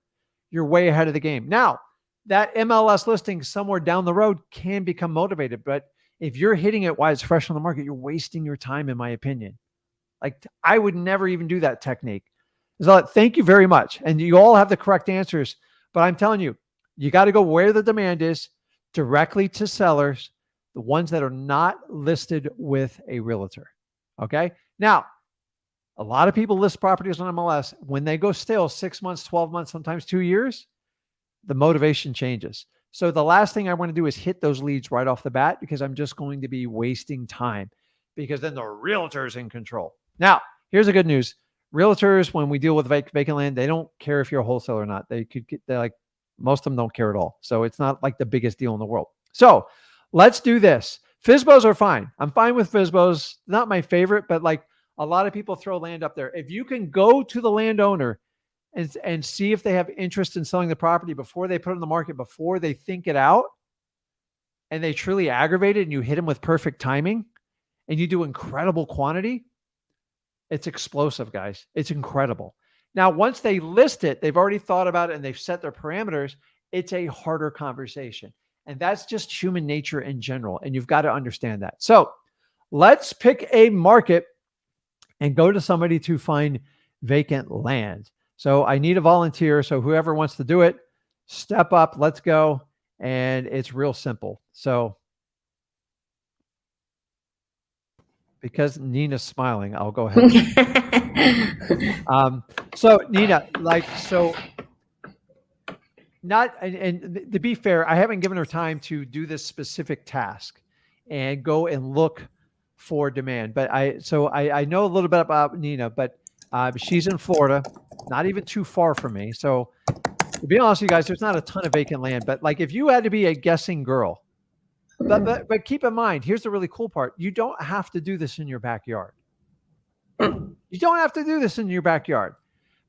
you're way ahead of the game. Now, that MLS listing somewhere down the road can become motivated, but if you're hitting it while it's fresh on the market, you're wasting your time, in my opinion. Like, I would never even do that technique. So thank you very much. And you all have the correct answers, but I'm telling you, you got to go where the demand is, directly to sellers, the ones that are not listed with a realtor. Okay. Now, a lot of people list properties on MLS. When they go stale 6 months, 12 months, sometimes 2 years, the motivation changes. So the last thing I want to do is hit those leads right off the bat, because I'm just going to be wasting time, because then the realtor's in control. Now, here's the good news. Realtors, when we deal with vacant land, they don't care if you're a wholesaler or not. They're like, most of them don't care at all. So it's not like the biggest deal in the world. So let's do this. FSBOs are fine. I'm fine with FSBOs. Not my favorite, but like a lot of people throw land up there. If you can go to the landowner and see if they have interest in selling the property before they put it on the market, before they think it out, and they truly aggravate it, and you hit them with perfect timing, and you do incredible quantity, it's explosive, guys. It's incredible. Now, once they list it, they've already thought about it and they've set their parameters. It's a harder conversation. And that's just human nature in general. And you've got to understand that. So let's pick a market and go to somebody to find vacant land. So I need a volunteer. So whoever wants to do it, step up. Let's go. And it's real simple. So because Nina's smiling, I'll go ahead. So Nina, and to be fair, I haven't given her time to do this specific task and go and look for demand. But I know a little bit about Nina, but she's in Florida, not even too far from me. So to be honest with you guys, there's not a ton of vacant land, but like if you had to be a guessing girl, but keep in mind, here's the really cool part. You don't have to do this in your backyard. You don't have to do this in your backyard.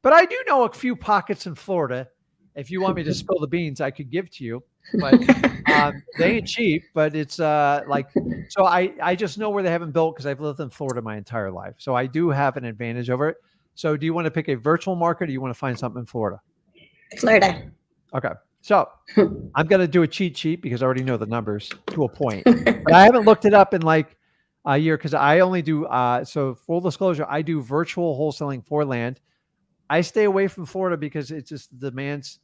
But I do know a few pockets in Florida. If you want me to spill the beans, I could give to you. But they ain't cheap. But it's so I just know where they haven't built, because I've lived in Florida my entire life. So I do have an advantage over it. So do you want to pick a virtual market, or do you want to find something in Florida? Florida. Okay. So I'm going to do a cheat sheet, because I already know the numbers to a point. But I haven't looked it up in like a year, because I only do, so full disclosure, I do virtual wholesaling for land. I stay away from Florida because it's just demands.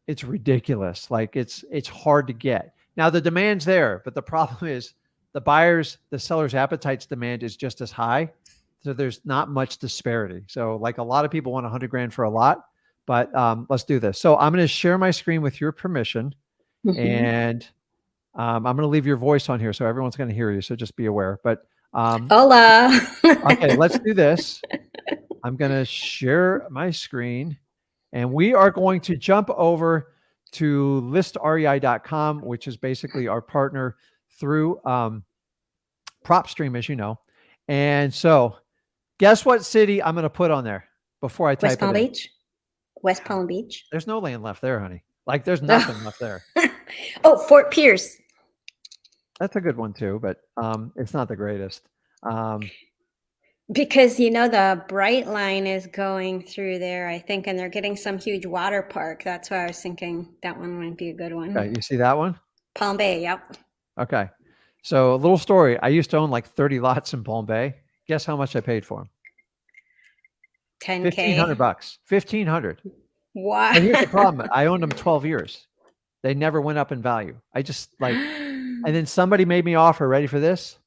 It's ridiculous. Like it's hard to get. Now the demand's there, but the problem is the seller's appetite's demand is just as high. So there's not much disparity. So like a lot of people want 100 grand for a lot, but let's do this. So I'm going to share my screen with your permission, and I'm going to leave your voice on here, so everyone's going to hear you. So just be aware. But hola. okay, let's do this. I'm going to share my screen, and we are going to jump over to listrei.com, which is basically our partner through PropStream, as you know. And so guess what city I'm going to put on there before I type West Palm it in? Beach. West Palm Beach. There's no land left there, honey. Like there's nothing left there. Oh, Fort Pierce. That's a good one too, but it's not the greatest. Because the bright line is going through there, I think, and they're getting some huge water park. That's why I was thinking that one might be a good one. Okay, you see that one? Palm Bay, yep. Okay. So a little story. I used to own like 30 lots in Palm Bay. Guess how much I paid for them? $10K. $1,500. $1,500. Wow. And here's the problem. I owned them 12 years. They never went up in value. I just like, and then somebody made me offer, ready for this?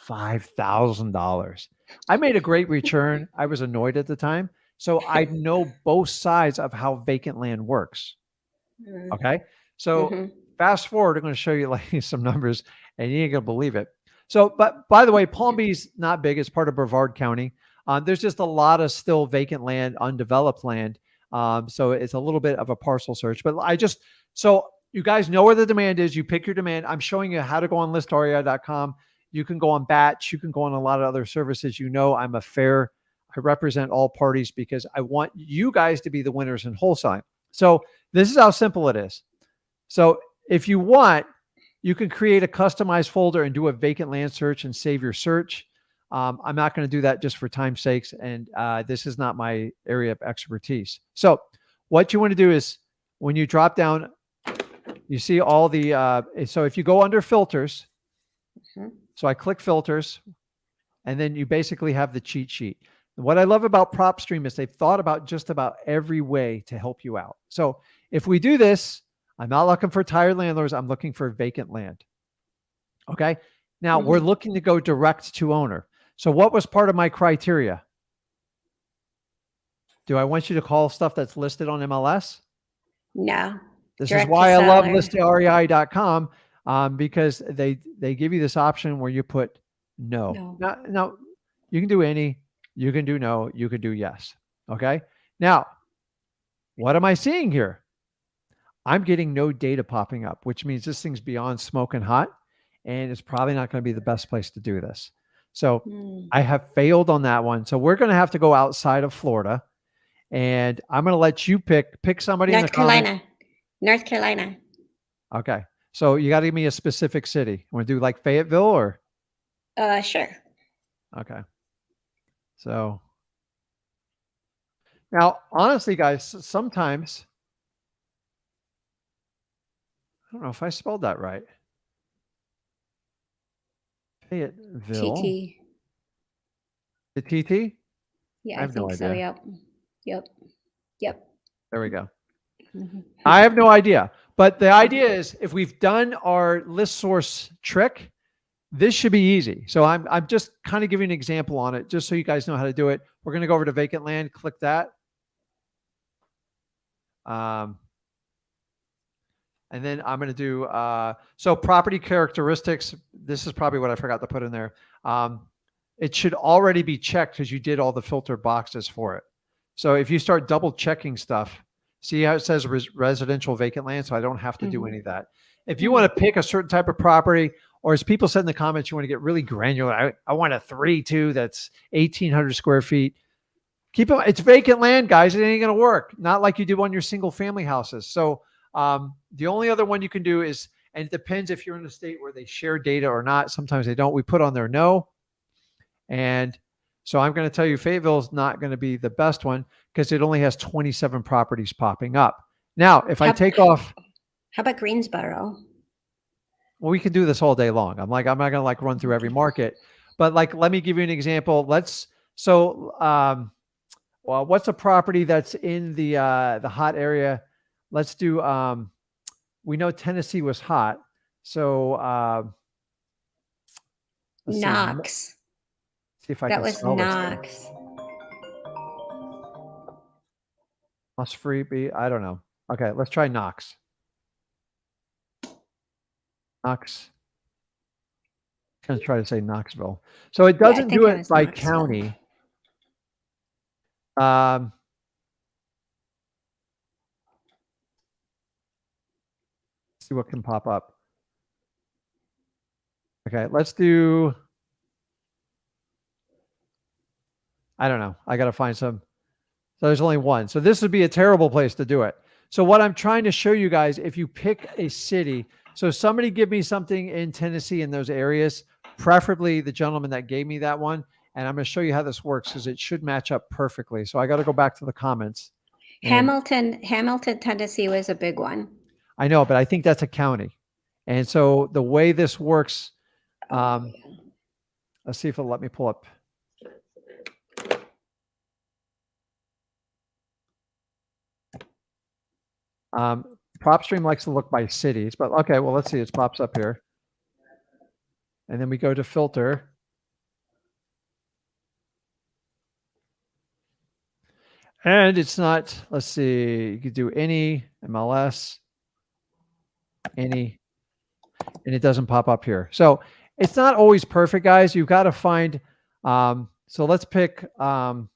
$5,000. I made a great return. I was annoyed at the time. So I know both sides of how vacant land works. Okay. So fast forward, I'm going to show you like some numbers and you ain't going to believe it. So, but by the way, Palm Beach's not big. It's part of Brevard County. There's just a lot of still vacant land, undeveloped land. So it's a little bit of a parcel search, but so you guys know where the demand is. You pick your demand. I'm showing you how to go on listarei.com. You can go on Batch. You can go on a lot of other services. I represent all parties because I want you guys to be the winners in wholesaling. So this is how simple it is. So if you want, you can create a customized folder and do a vacant land search and save your search. I'm not going to do that just for time's sakes. And this is not my area of expertise. So what you want to do is when you drop down, you see all the, so if you go under filters, so I click filters, and then you basically have the cheat sheet. And what I love about PropStream is they've thought about just about every way to help you out. So if we do this, I'm not looking for tired landlords. I'm looking for vacant land. Okay. Now we're looking to go direct to owner. So what was part of my criteria? Do I want you to call stuff that's listed on MLS? No. This Direct is why I love seller. listarei.com, because they give you this option where you put no. Now, you can do any, you can do no, you can do yes. Okay. Now, what am I seeing here? I'm getting no data popping up, which means this thing's beyond smoking hot, and it's probably not going to be the best place to do this. So I have failed on that one. So we're going to have to go outside of Florida, and I'm going to let you pick somebody in the comments. North Carolina. Okay. So you got to give me a specific city. Want to do like Fayetteville or? Sure. Okay. So now, honestly, guys, sometimes, I don't know if I spelled that right. Fayetteville. TT. The TT? Yeah, I have no so. idea. Yep. There we go. I have no idea. But the idea is if we've done our list source trick, this should be easy. So I'm just kind of giving an example on it just so you guys know how to do it. We're going to go over to vacant land, click that. And then I'm going to do, so property characteristics. This is probably what I forgot to put in there. It should already be checked because you did all the filter boxes for it. So if you start double checking stuff, see how it says residential vacant land. So I don't have to do any of that. If you want to pick a certain type of property, or as people said in the comments, you want to get really granular. I want a 3-2 that's 1,800 square feet. Keep it. It's vacant land, guys. It ain't going to work. Not like you do on your single family houses. So the only other one you can do is, and it depends if you're in a state where they share data or not. Sometimes they don't. We put on there no. And so I'm going to tell you Fayetteville is not going to be the best one because it only has 27 properties popping up. Now, if I take off. How about Greensboro? Well, we can do this all day long. I'm not going to like run through every market, but like, let me give you an example. Well, what's a property that's in the hot area? Let's do, we know Tennessee was hot. So, Knox. See if I that can was spell Knox. this. Must free be, I don't know. Okay, let's try Knox. Knox. I'm going to try to say Knoxville. So it doesn't do it by county. Let's see what can pop up. Okay, let's do, I don't know. I got to find some. So there's only one. So this would be a terrible place to do it. So what I'm trying to show you guys, if you pick a city, so somebody give me something in Tennessee in those areas, preferably the gentleman that gave me that one. And I'm going to show you how this works because it should match up perfectly. So I got to go back to the comments. Hamilton, Tennessee was a big one. I know, but I think that's a county. And so the way this works, let's see if it'll let me pull up. PropStream likes to look by cities, but okay, well, let's see. It pops up here. And then we go to filter. And it's not, let's see, you could do any, MLS, any, and it doesn't pop up here. So it's not always perfect, guys. You've got to find, so let's pick, let's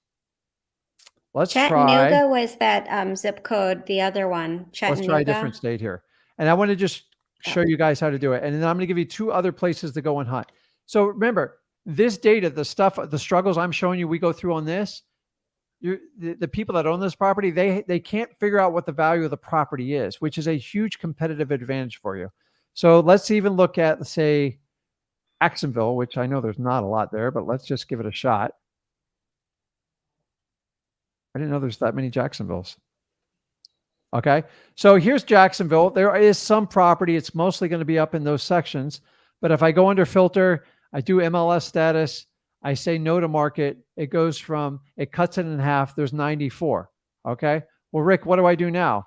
Chattanooga try. Was that zip code, the other one, Chattanooga? Let's try a different state here. And I want to just show you guys how to do it. And then I'm going to give you 2 other places to go and hunt. So remember, this data, the stuff, the struggles I'm showing you, we go through on this. The people that own this property, they can't figure out what the value of the property is, which is a huge competitive advantage for you. So let's even look at, say, Jacksonville, which I know there's not a lot there, but let's just give it a shot. I didn't know there's that many Jacksonvilles. Okay. So here's Jacksonville. There is some property. It's mostly going to be up in those sections. But if I go under filter, I do MLS status, I say no to market, it goes from, it cuts it in half. There's 94. Okay. Well, Rick, what do I do now?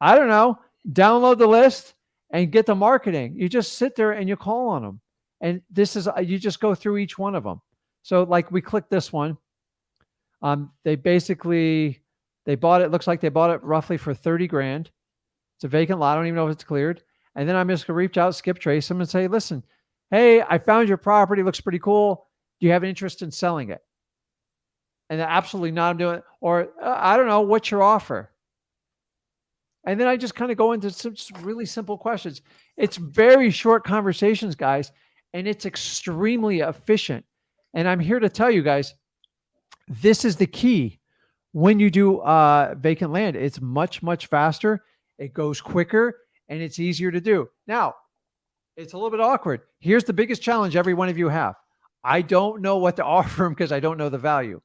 I don't know. Download the list and get the marketing. You just sit there and you call on them. And this is, you just go through each one of them. So like we click this one. They basically, they bought it. Looks like they bought it roughly for 30 grand. It's a vacant lot. I don't even know if it's cleared. And then I'm just going to reach out, skip trace them and say, listen, hey, I found your property. Looks pretty cool. Do you have an interest in selling it? And absolutely not, I'm doing it. Or I don't know, what's your offer? And then I just kind of go into some really simple questions. It's very short conversations, guys, and it's extremely efficient. And I'm here to tell you guys, this is the key. When you do vacant land, it's much, much faster. It goes quicker and it's easier to do. Now, it's a little bit awkward. Here's the biggest challenge every one of you have. I don't know what to offer them because I don't know the value.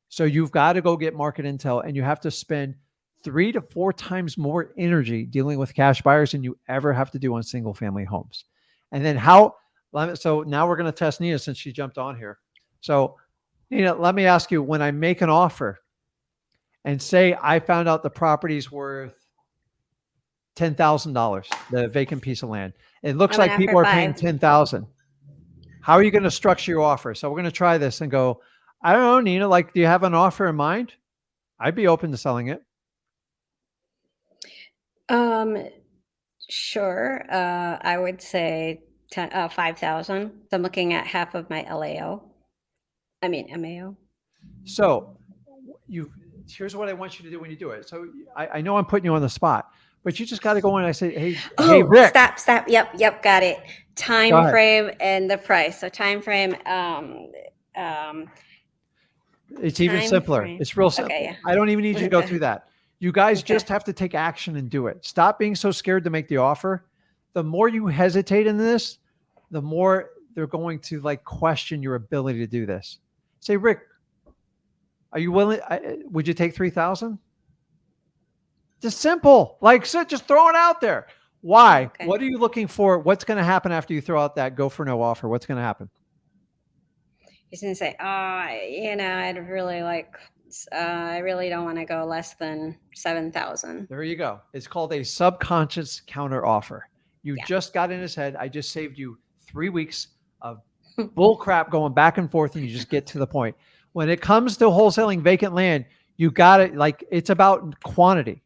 So you've got to go get market intel, and you have to spend 3 to 4 times more energy dealing with cash buyers than you ever have to do on single family homes. And then so now we're going to test Nina since she jumped on here. So Nina, let me ask you, when I make an offer and say I found out the property's worth $10,000, the vacant piece of land, it looks like people are paying $10,000. How are you going to structure your offer? So we're going to try this and go, I don't know, Nina, like, do you have an offer in mind? I'd be open to selling it. Sure. I would say 5,000. I'm looking at half of my MAO. So here's what I want you to do when you do it. So I know I'm putting you on the spot, but you just got to go in and I say, hey, Rick. Stop. Yep. Got it. Time frame and the price. So time frame, it's even simpler. It's real simple. Okay, yeah. I don't even need you to go through that. You guys just have to take action and do it. Stop being so scared to make the offer. The more you hesitate in this, the more they're going to like question your ability to do this. Say, Rick, are you willing? Would you take 3,000? Just simple, like, so just throw it out there. Why? Okay. What are you looking for? What's going to happen after you throw out that go for no offer? What's going to happen? He's going to say, I'd really like, I really don't want to go less than 7,000. There you go. It's called a subconscious counter offer. You just got in his head. I just saved you 3 weeks of bull crap going back and forth, and you just get to the point. When it comes to wholesaling vacant land, you got it. Like, it's about quantity,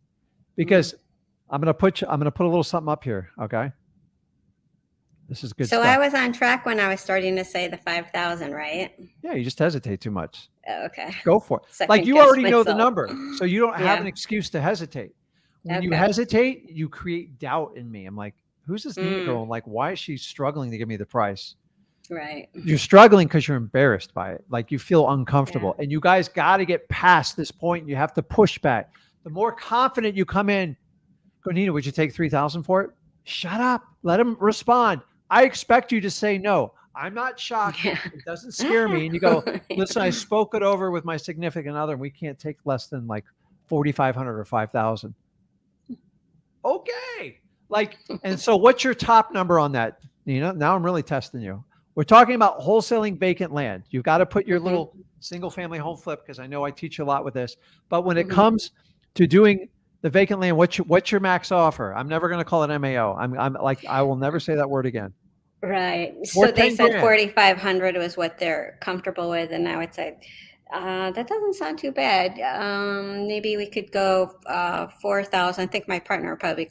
because I'm going to put a little something up here. Okay. This is good stuff. So I was on track when I was starting to say the 5,000, right? Yeah. You just hesitate too much. Oh, okay. Go for it. Like, you already know the number, so you don't have an excuse to hesitate. When you hesitate, you create doubt in me. I'm like, who's this Nina girl? Like, why is she struggling to give me the price? Right. You're struggling because you're embarrassed by it. Like, you feel uncomfortable, and you guys got to get past this point. You have to push back. The more confident you come in, go, Nina, would you take 3,000 for it? Shut up. Let him respond. I expect you to say no. I'm not shocked. Yeah. It doesn't scare me. And you go, listen, I spoke it over with my significant other, and we can't take less than like 4,500 or 5,000. Okay. Like, and so what's your top number on that, Nina? Now I'm really testing you. We're talking about wholesaling vacant land. You've got to put your little single family home flip, because I know I teach you a lot with this. But when it comes to doing the vacant land, what's your max offer? I'm never going to call it MAO. I'm like, I will never say that word again. Right. So they said 4,500 was what they're comfortable with, and I would say that doesn't sound too bad. Maybe we could go 4,000. I think my partner would probably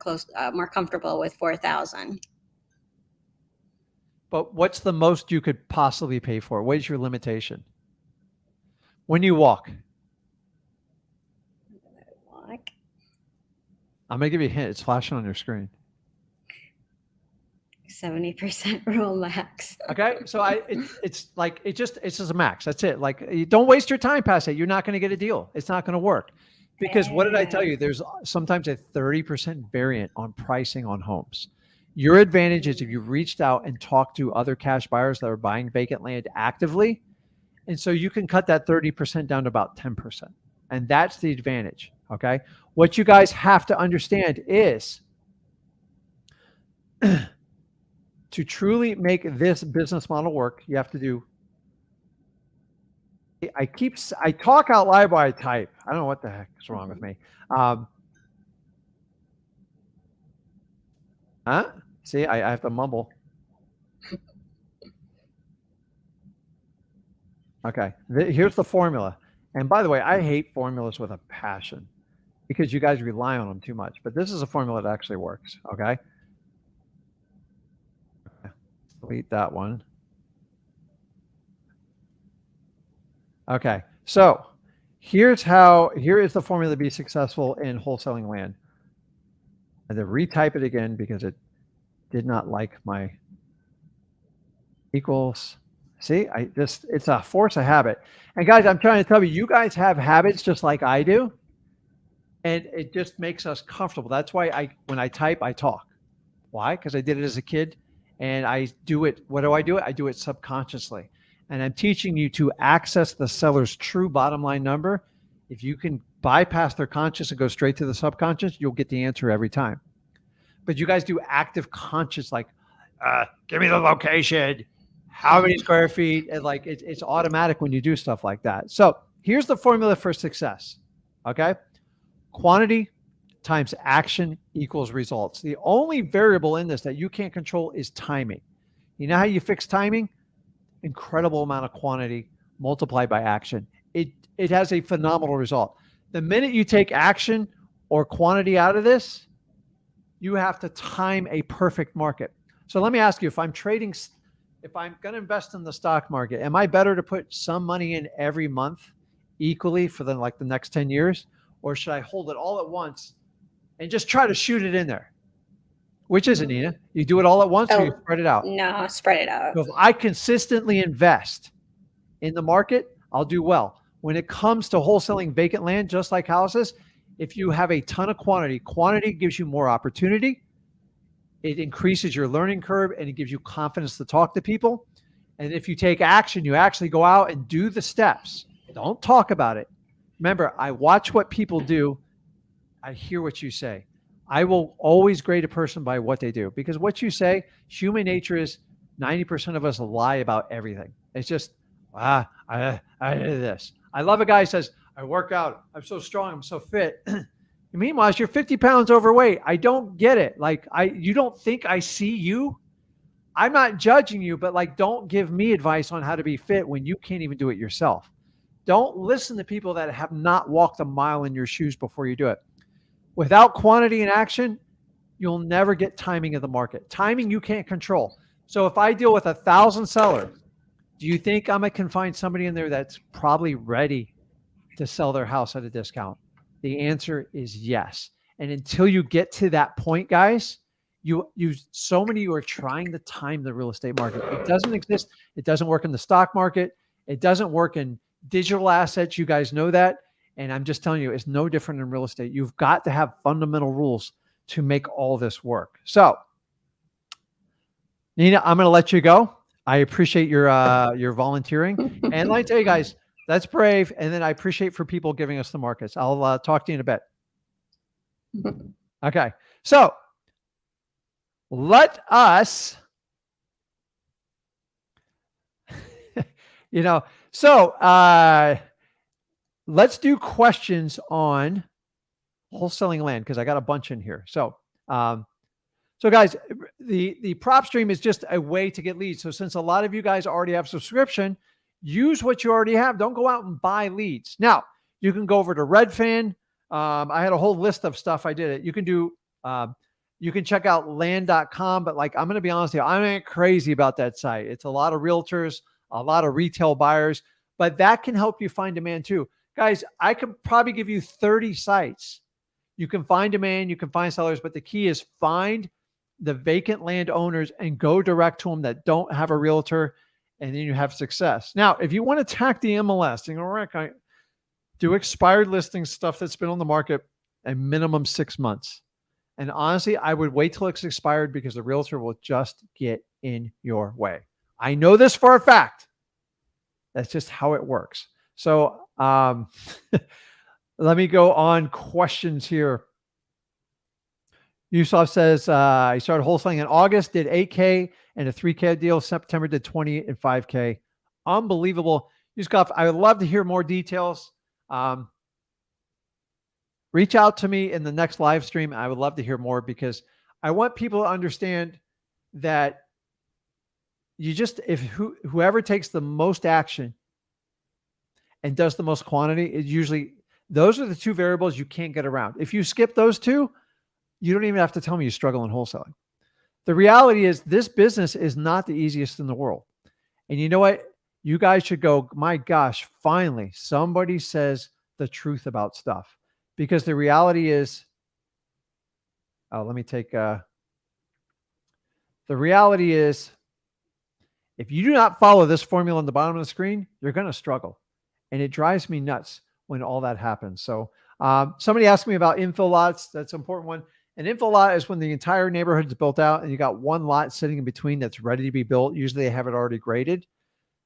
more comfortable with 4,000. But what's the most you could possibly pay for? What is your limitation? When you walk. I'm going to give you a hint. It's flashing on your screen. 70% rule max. Okay. So it's just a max. That's it. Like, you don't waste your time past it. You're not going to get a deal. It's not going to work. Because what did I tell you? There's sometimes a 30% variant on pricing on homes. Your advantage is if you reached out and talked to other cash buyers that are buying vacant land actively. And so you can cut that 30% down to about 10%. And that's the advantage. Okay. What you guys have to understand is to truly make this business model work, you have to do. I talk out loud while I type. I don't know what the heck is wrong with me. See, I have to mumble. Okay, here's the formula. And by the way, I hate formulas with a passion because you guys rely on them too much. But this is a formula that actually works. Okay. Delete that one. Okay, so here is the formula to be successful in wholesaling land. I had to retype it again because it did not like my equals. See, it's a force of habit. And guys, I'm trying to tell you, you guys have habits just like I do. And it just makes us comfortable. That's why when I type, I talk. Why? Because I did it as a kid and I do it. What do? I do it subconsciously. And I'm teaching you to access the seller's true bottom line number. If you can bypass their conscious and go straight to the subconscious, you'll get the answer every time. But you guys do active conscious, like, give me the location, how many square feet, and like it's automatic when you do stuff like that. So here's the formula for success. Okay, quantity times action equals results. The only variable in this that you can't control is timing. You know how you fix timing? Incredible amount of quantity multiplied by action. It has a phenomenal result. The minute you take action or quantity out of this, you have to time a perfect market. So let me ask you, if I'm going to invest in the stock market, am I better to put some money in every month equally for the next 10 years? Or should I hold it all at once and just try to shoot it in there? Which is it, Nina? You do it all at once or you spread it out? No, spread it out. So if I consistently invest in the market, I'll do well. When it comes to wholesaling vacant land, just like houses, if you have a ton of quantity gives you more opportunity. It increases your learning curve and it gives you confidence to talk to people. And if you take action, you actually go out and do the steps. Don't talk about it. Remember, I watch what people do. I hear what you say. I will always grade a person by what they do, because what you say, human nature is 90% of us lie about everything. It's just, I did this. I love a guy who says, I work out. I'm so strong. I'm so fit. Meanwhile, you're 50 pounds overweight. I don't get it. You don't think I see you? I'm not judging you, but don't give me advice on how to be fit when you can't even do it yourself. Don't listen to people that have not walked a mile in your shoes before you do it. Without quantity and action, you'll never get timing of the market. Timing you can't control. So if I deal with 1,000 sellers, do you think I can find somebody in there that's probably ready to sell their house at a discount? The answer is yes. And until you get to that point, guys, so many of you are trying to time the real estate market. It doesn't exist. It doesn't work in the stock market. It doesn't work in digital assets. You guys know that. And I'm just telling you, it's no different in real estate. You've got to have fundamental rules to make all this work. So, Nina, I'm going to let you go. I appreciate your volunteering. And let me tell you guys, that's brave. And then I appreciate for people giving us the markets. I'll talk to you in a bit. Okay. So let us, let's do questions on wholesaling land, because I got a bunch in here. So guys, the PropStream is just a way to get leads. So since a lot of you guys already have subscription, use what you already have. Don't go out and buy leads. Now, you can go over to Redfin. I had a whole list of stuff. I did it. You can do, you can check out land.com, but I'm going to be honest with you, I ain't crazy about that site. It's a lot of realtors, a lot of retail buyers, but that can help you find demand too. Guys, I could probably give you 30 sites. You can find demand, you can find sellers, but the key is find the vacant landowners and go direct to them that don't have a realtor, and then you have success. Now, if you want to attack the MLS, you know, Rick, I do expired listing stuff that's been on the market a minimum 6 months. And honestly, I would wait till it's expired because the realtor will just get in your way. I know this for a fact. That's just how it works. So let me go on questions here. Yusuf says, he started wholesaling in August, did 8K and a 3K deal. September did 20 and 5K. Unbelievable. Yusuf, I would love to hear more details. Reach out to me in the next live stream. I would love to hear more because I want people to understand that you just, whoever takes the most action and does the most quantity, it usually, those are the two variables you can't get around. If you skip those two, you don't even have to tell me you struggle in wholesaling. The reality is this business is not the easiest in the world. And you know what? You guys should go, my gosh, finally, somebody says the truth about stuff. Because the reality is, let me take, the reality is, if you do not follow this formula on the bottom of the screen, you're going to struggle. And it drives me nuts when all that happens. So somebody asked me about infill lots. That's an important one. An infill lot is when the entire neighborhood is built out and you got one lot sitting in between that's ready to be built. Usually they have it already graded.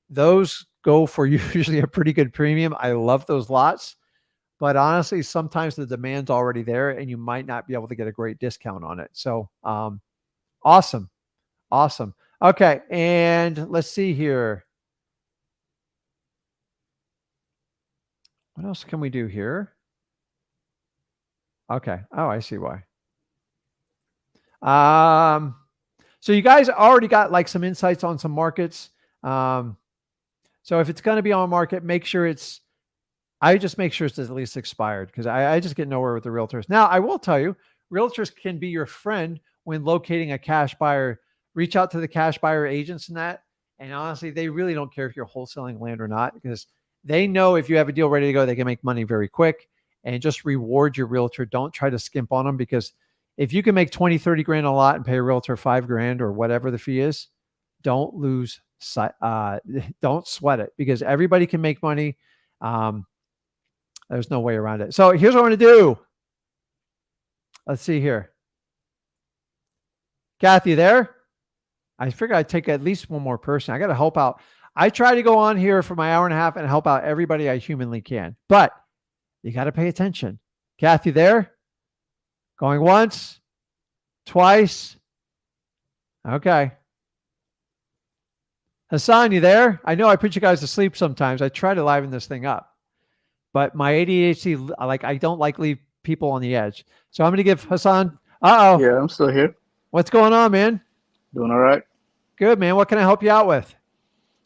Those go for usually a pretty good premium. I love those lots. But honestly, sometimes the demand's already there and you might not be able to get a great discount on it. So awesome. Awesome. Okay. And let's see here. What else can we do here? Okay. Oh, I see why. So you guys already got like some insights on some markets. So if it's going to be on market, make sure it's, I just make sure it's at least expired because I just get nowhere with the realtors. Now, I will tell you, realtors can be your friend when locating a cash buyer. Reach out to the cash buyer agents and that. And honestly, they really don't care if you're wholesaling land or not because they know if you have a deal ready to go, they can make money very quick and just reward your realtor. Don't try to skimp on them because if you can make 20, 30 grand a lot and pay a realtor 5 grand or whatever the fee is, don't lose sight. Don't sweat it because everybody can make money. There's no way around it. So here's what I'm going to do. Let's see here. Kathy, there? I figured I'd take at least one more person. I got to help out. I try to go on here for my hour and a half and help out everybody I humanly can. But you got to pay attention. Kathy, there? Going once? Twice? Okay. Hassan, you there? I know I put you guys to sleep sometimes. I try to liven this thing up. But my ADHD, I don't like leave people on the edge. So I'm going to give Hassan. Uh-oh. Yeah, I'm still here. What's going on, man? Doing all right. Good, man. What can I help you out with?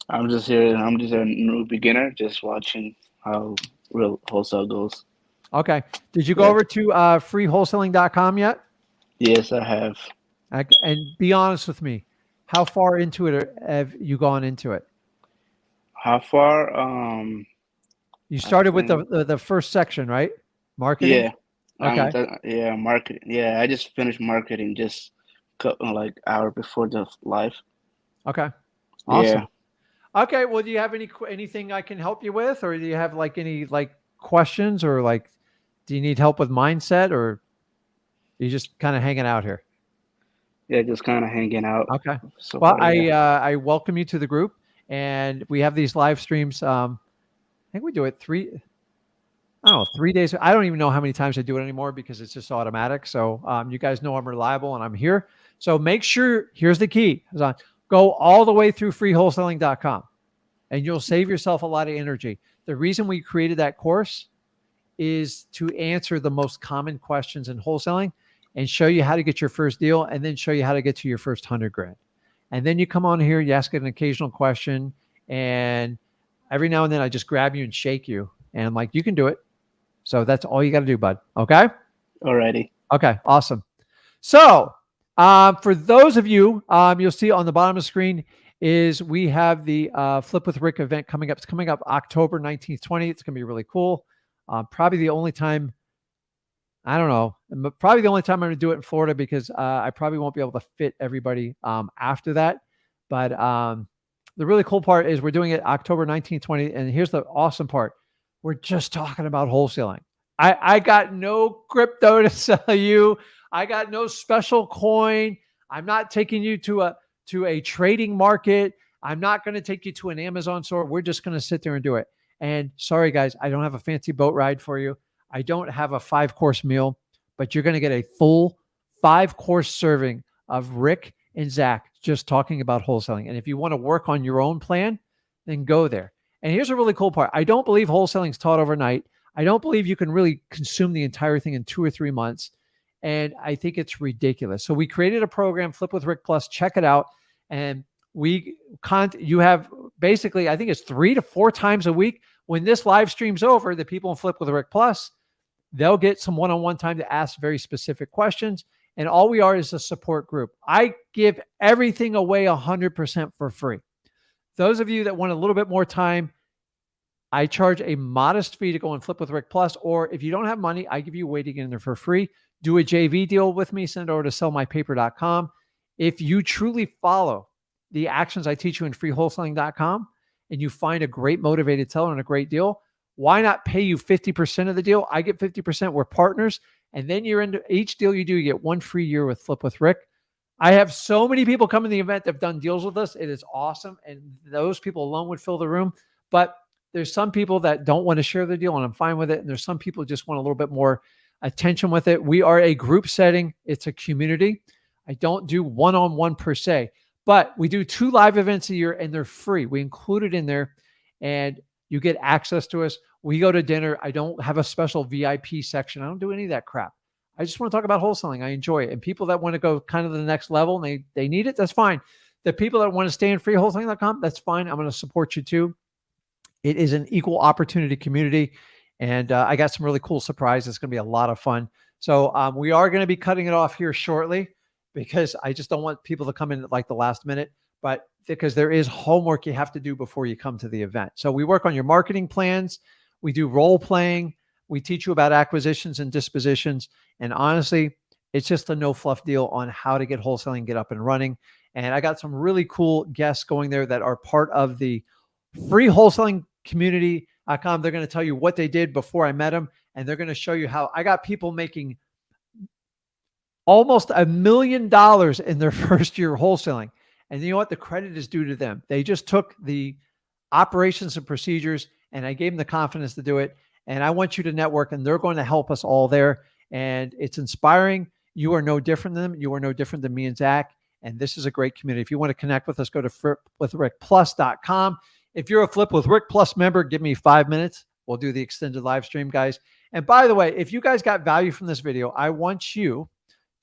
I'm just here. I'm just a new beginner, just watching how real wholesale goes. Okay. Did you go over to freewholesaling.com yet? Yes, I have. And be honest with me. How far into it have you gone into it? How far? You started with the first section, right? Marketing? Yeah. Okay. Marketing. Yeah, I just finished marketing just like hour before the live. Okay. Awesome. Yeah. Okay. Well, do you have anything I can help you with, or do you have any questions, or do you need help with mindset, or are you just kind of hanging out here? Yeah, just kind of hanging out. Okay. So Well, far, yeah. I welcome you to the group, and we have these live streams. I think we do it 3 days. I don't even know how many times I do it anymore because it's just automatic. So you guys know I'm reliable and I'm here. So make sure, here's the key. Go all the way through freewholesaling.com and you'll save yourself a lot of energy. The reason we created that course is to answer the most common questions in wholesaling and show you how to get your first deal and then show you how to get to your first 100 grand. And then you come on here, you ask an occasional question, and every now and then I just grab you and shake you and I'm like, you can do it. So that's all you got to do, bud. Okay. Alrighty. Okay. Awesome. So for those of you, you'll see on the bottom of the screen is we have the Flip with Rick event coming up. It's coming up October 19th, 20th. It's going to be really cool. Probably the only time I don't know. Probably the only time I'm going to do it in Florida because I probably won't be able to fit everybody after that. But the really cool part is we're doing it October 19th, 20th. And here's the awesome part. We're just talking about wholesaling. I got no crypto to sell you. I got no special coin. I'm not taking you to a trading market. I'm not going to take you to an Amazon store. We're just going to sit there and do it. And sorry, guys, I don't have a fancy boat ride for you. I don't have a 5-course meal, but you're going to get a full 5-course serving of Rick and Zach just talking about wholesaling. And if you want to work on your own plan, then go there. And here's a really cool part. I don't believe wholesaling is taught overnight. I don't believe you can really consume the entire thing in 2 or 3 months. And I think it's ridiculous. So we created a program, Flip with Rick Plus. Check it out. And you have basically, I think it's 3 to 4 times a week. When this live stream's over, the people in Flip with Rick Plus, they'll get some one-on-one time to ask very specific questions. And all we are is a support group. I give everything away 100% for free. Those of you that want a little bit more time, I charge a modest fee to go and Flip with Rick Plus. Or if you don't have money, I give you a way to get in there for free. Do a JV deal with me. Send it over to sellmypaper.com. If you truly follow the actions I teach you in freewholesaling.com and you find a great motivated seller and a great deal, why not pay you 50% of the deal? I get 50%. We're partners. And then you're into each deal you do, you get 1 free year with Flip with Rick. I have so many people come to the event that have done deals with us. It is awesome. And those people alone would fill the room. But there's some people that don't want to share the deal, and I'm fine with it. And there's some people who just want a little bit more attention with it. We are a group setting. It's a community. I don't do one-on-one per se, but we do 2 live events a year and they're free. We include it in there and you get access to us. We go to dinner. I don't have a special VIP section. I don't do any of that crap. I just want to talk about wholesaling. I enjoy it. And people that want to go kind of the next level and they need it, that's fine. The people that want to stay in freewholesaling.com, that's fine. I'm going to support you too. It is an equal opportunity community. And I got some really cool surprises. It's going to be a lot of fun. So we are going to be cutting it off here shortly because I just don't want people to come in at like the last minute, but because there is homework you have to do before you come to the event. So we work on your marketing plans. We do role playing. We teach you about acquisitions and dispositions. And honestly, it's just a no fluff deal on how to get wholesaling, get up and running. And I got some really cool guests going there that are part of the free wholesaling community.com. They're going to tell you what they did before I met them. And they're going to show you how I got people making almost $1 million in their first year wholesaling. And you know what? The credit is due to them. They just took the operations and procedures and I gave them the confidence to do it. And I want you to network and they're going to help us all there. And it's inspiring. You are no different than them. You are no different than me and Zach. And this is a great community. If you want to connect with us, go to flipwithrickplus.com. If you're a Flip with Rick Plus member, give me 5 minutes. We'll do the extended live stream, guys. And by the way, if you guys got value from this video, I want you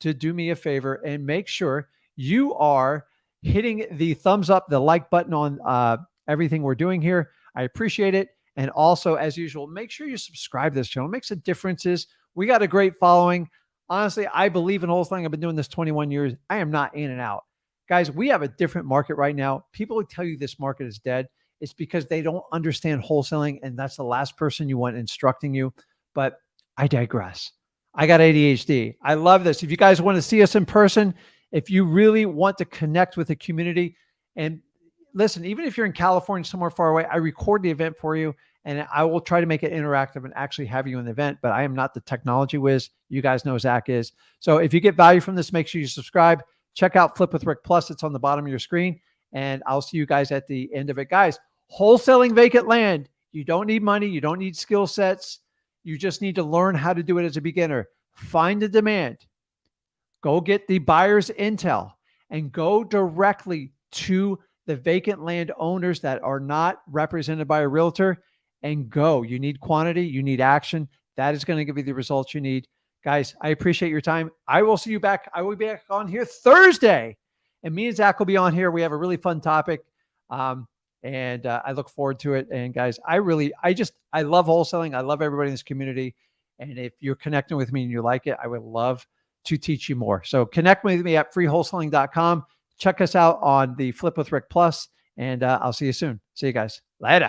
to do me a favor and make sure you are hitting the thumbs up, the like button on everything we're doing here. I appreciate it. And also, as usual, make sure you subscribe to this channel. It makes a difference. We got a great following. Honestly, I believe in wholesaling. I've been doing this 21 years. I am not in and out. Guys, we have a different market right now. People who tell you this market is dead, it's because they don't understand wholesaling, and that's the last person you want instructing you. But I digress. I got ADHD. I love this. If you guys want to see us in person, if you really want to connect with the community, and listen, even if you're in California, somewhere far away, I record the event for you, and I will try to make it interactive and actually have you in the event, but I am not the technology whiz. You guys know Zach is. So if you get value from this, make sure you subscribe. Check out Flip with Rick Plus. It's on the bottom of your screen, and I'll see you guys at the end of it. Guys, wholesaling vacant land. You don't need money. You don't need skill sets. You just need to learn how to do it as a beginner. Find the demand. Go get the buyer's intel and go directly to the vacant land owners that are not represented by a realtor and go. You need quantity. You need action. That is going to give you the results you need. Guys, I appreciate your time. I will see you back. I will be back on here Thursday, and me and Zach will be on here. We have a really fun topic. And I look forward to it. And guys, I love wholesaling. I love everybody in this community. And if you're connecting with me and you like it, I would love to teach you more. So connect with me at freewholesaling.com. Check us out on the Flip with Rick Plus, and I'll see you soon. See you guys later.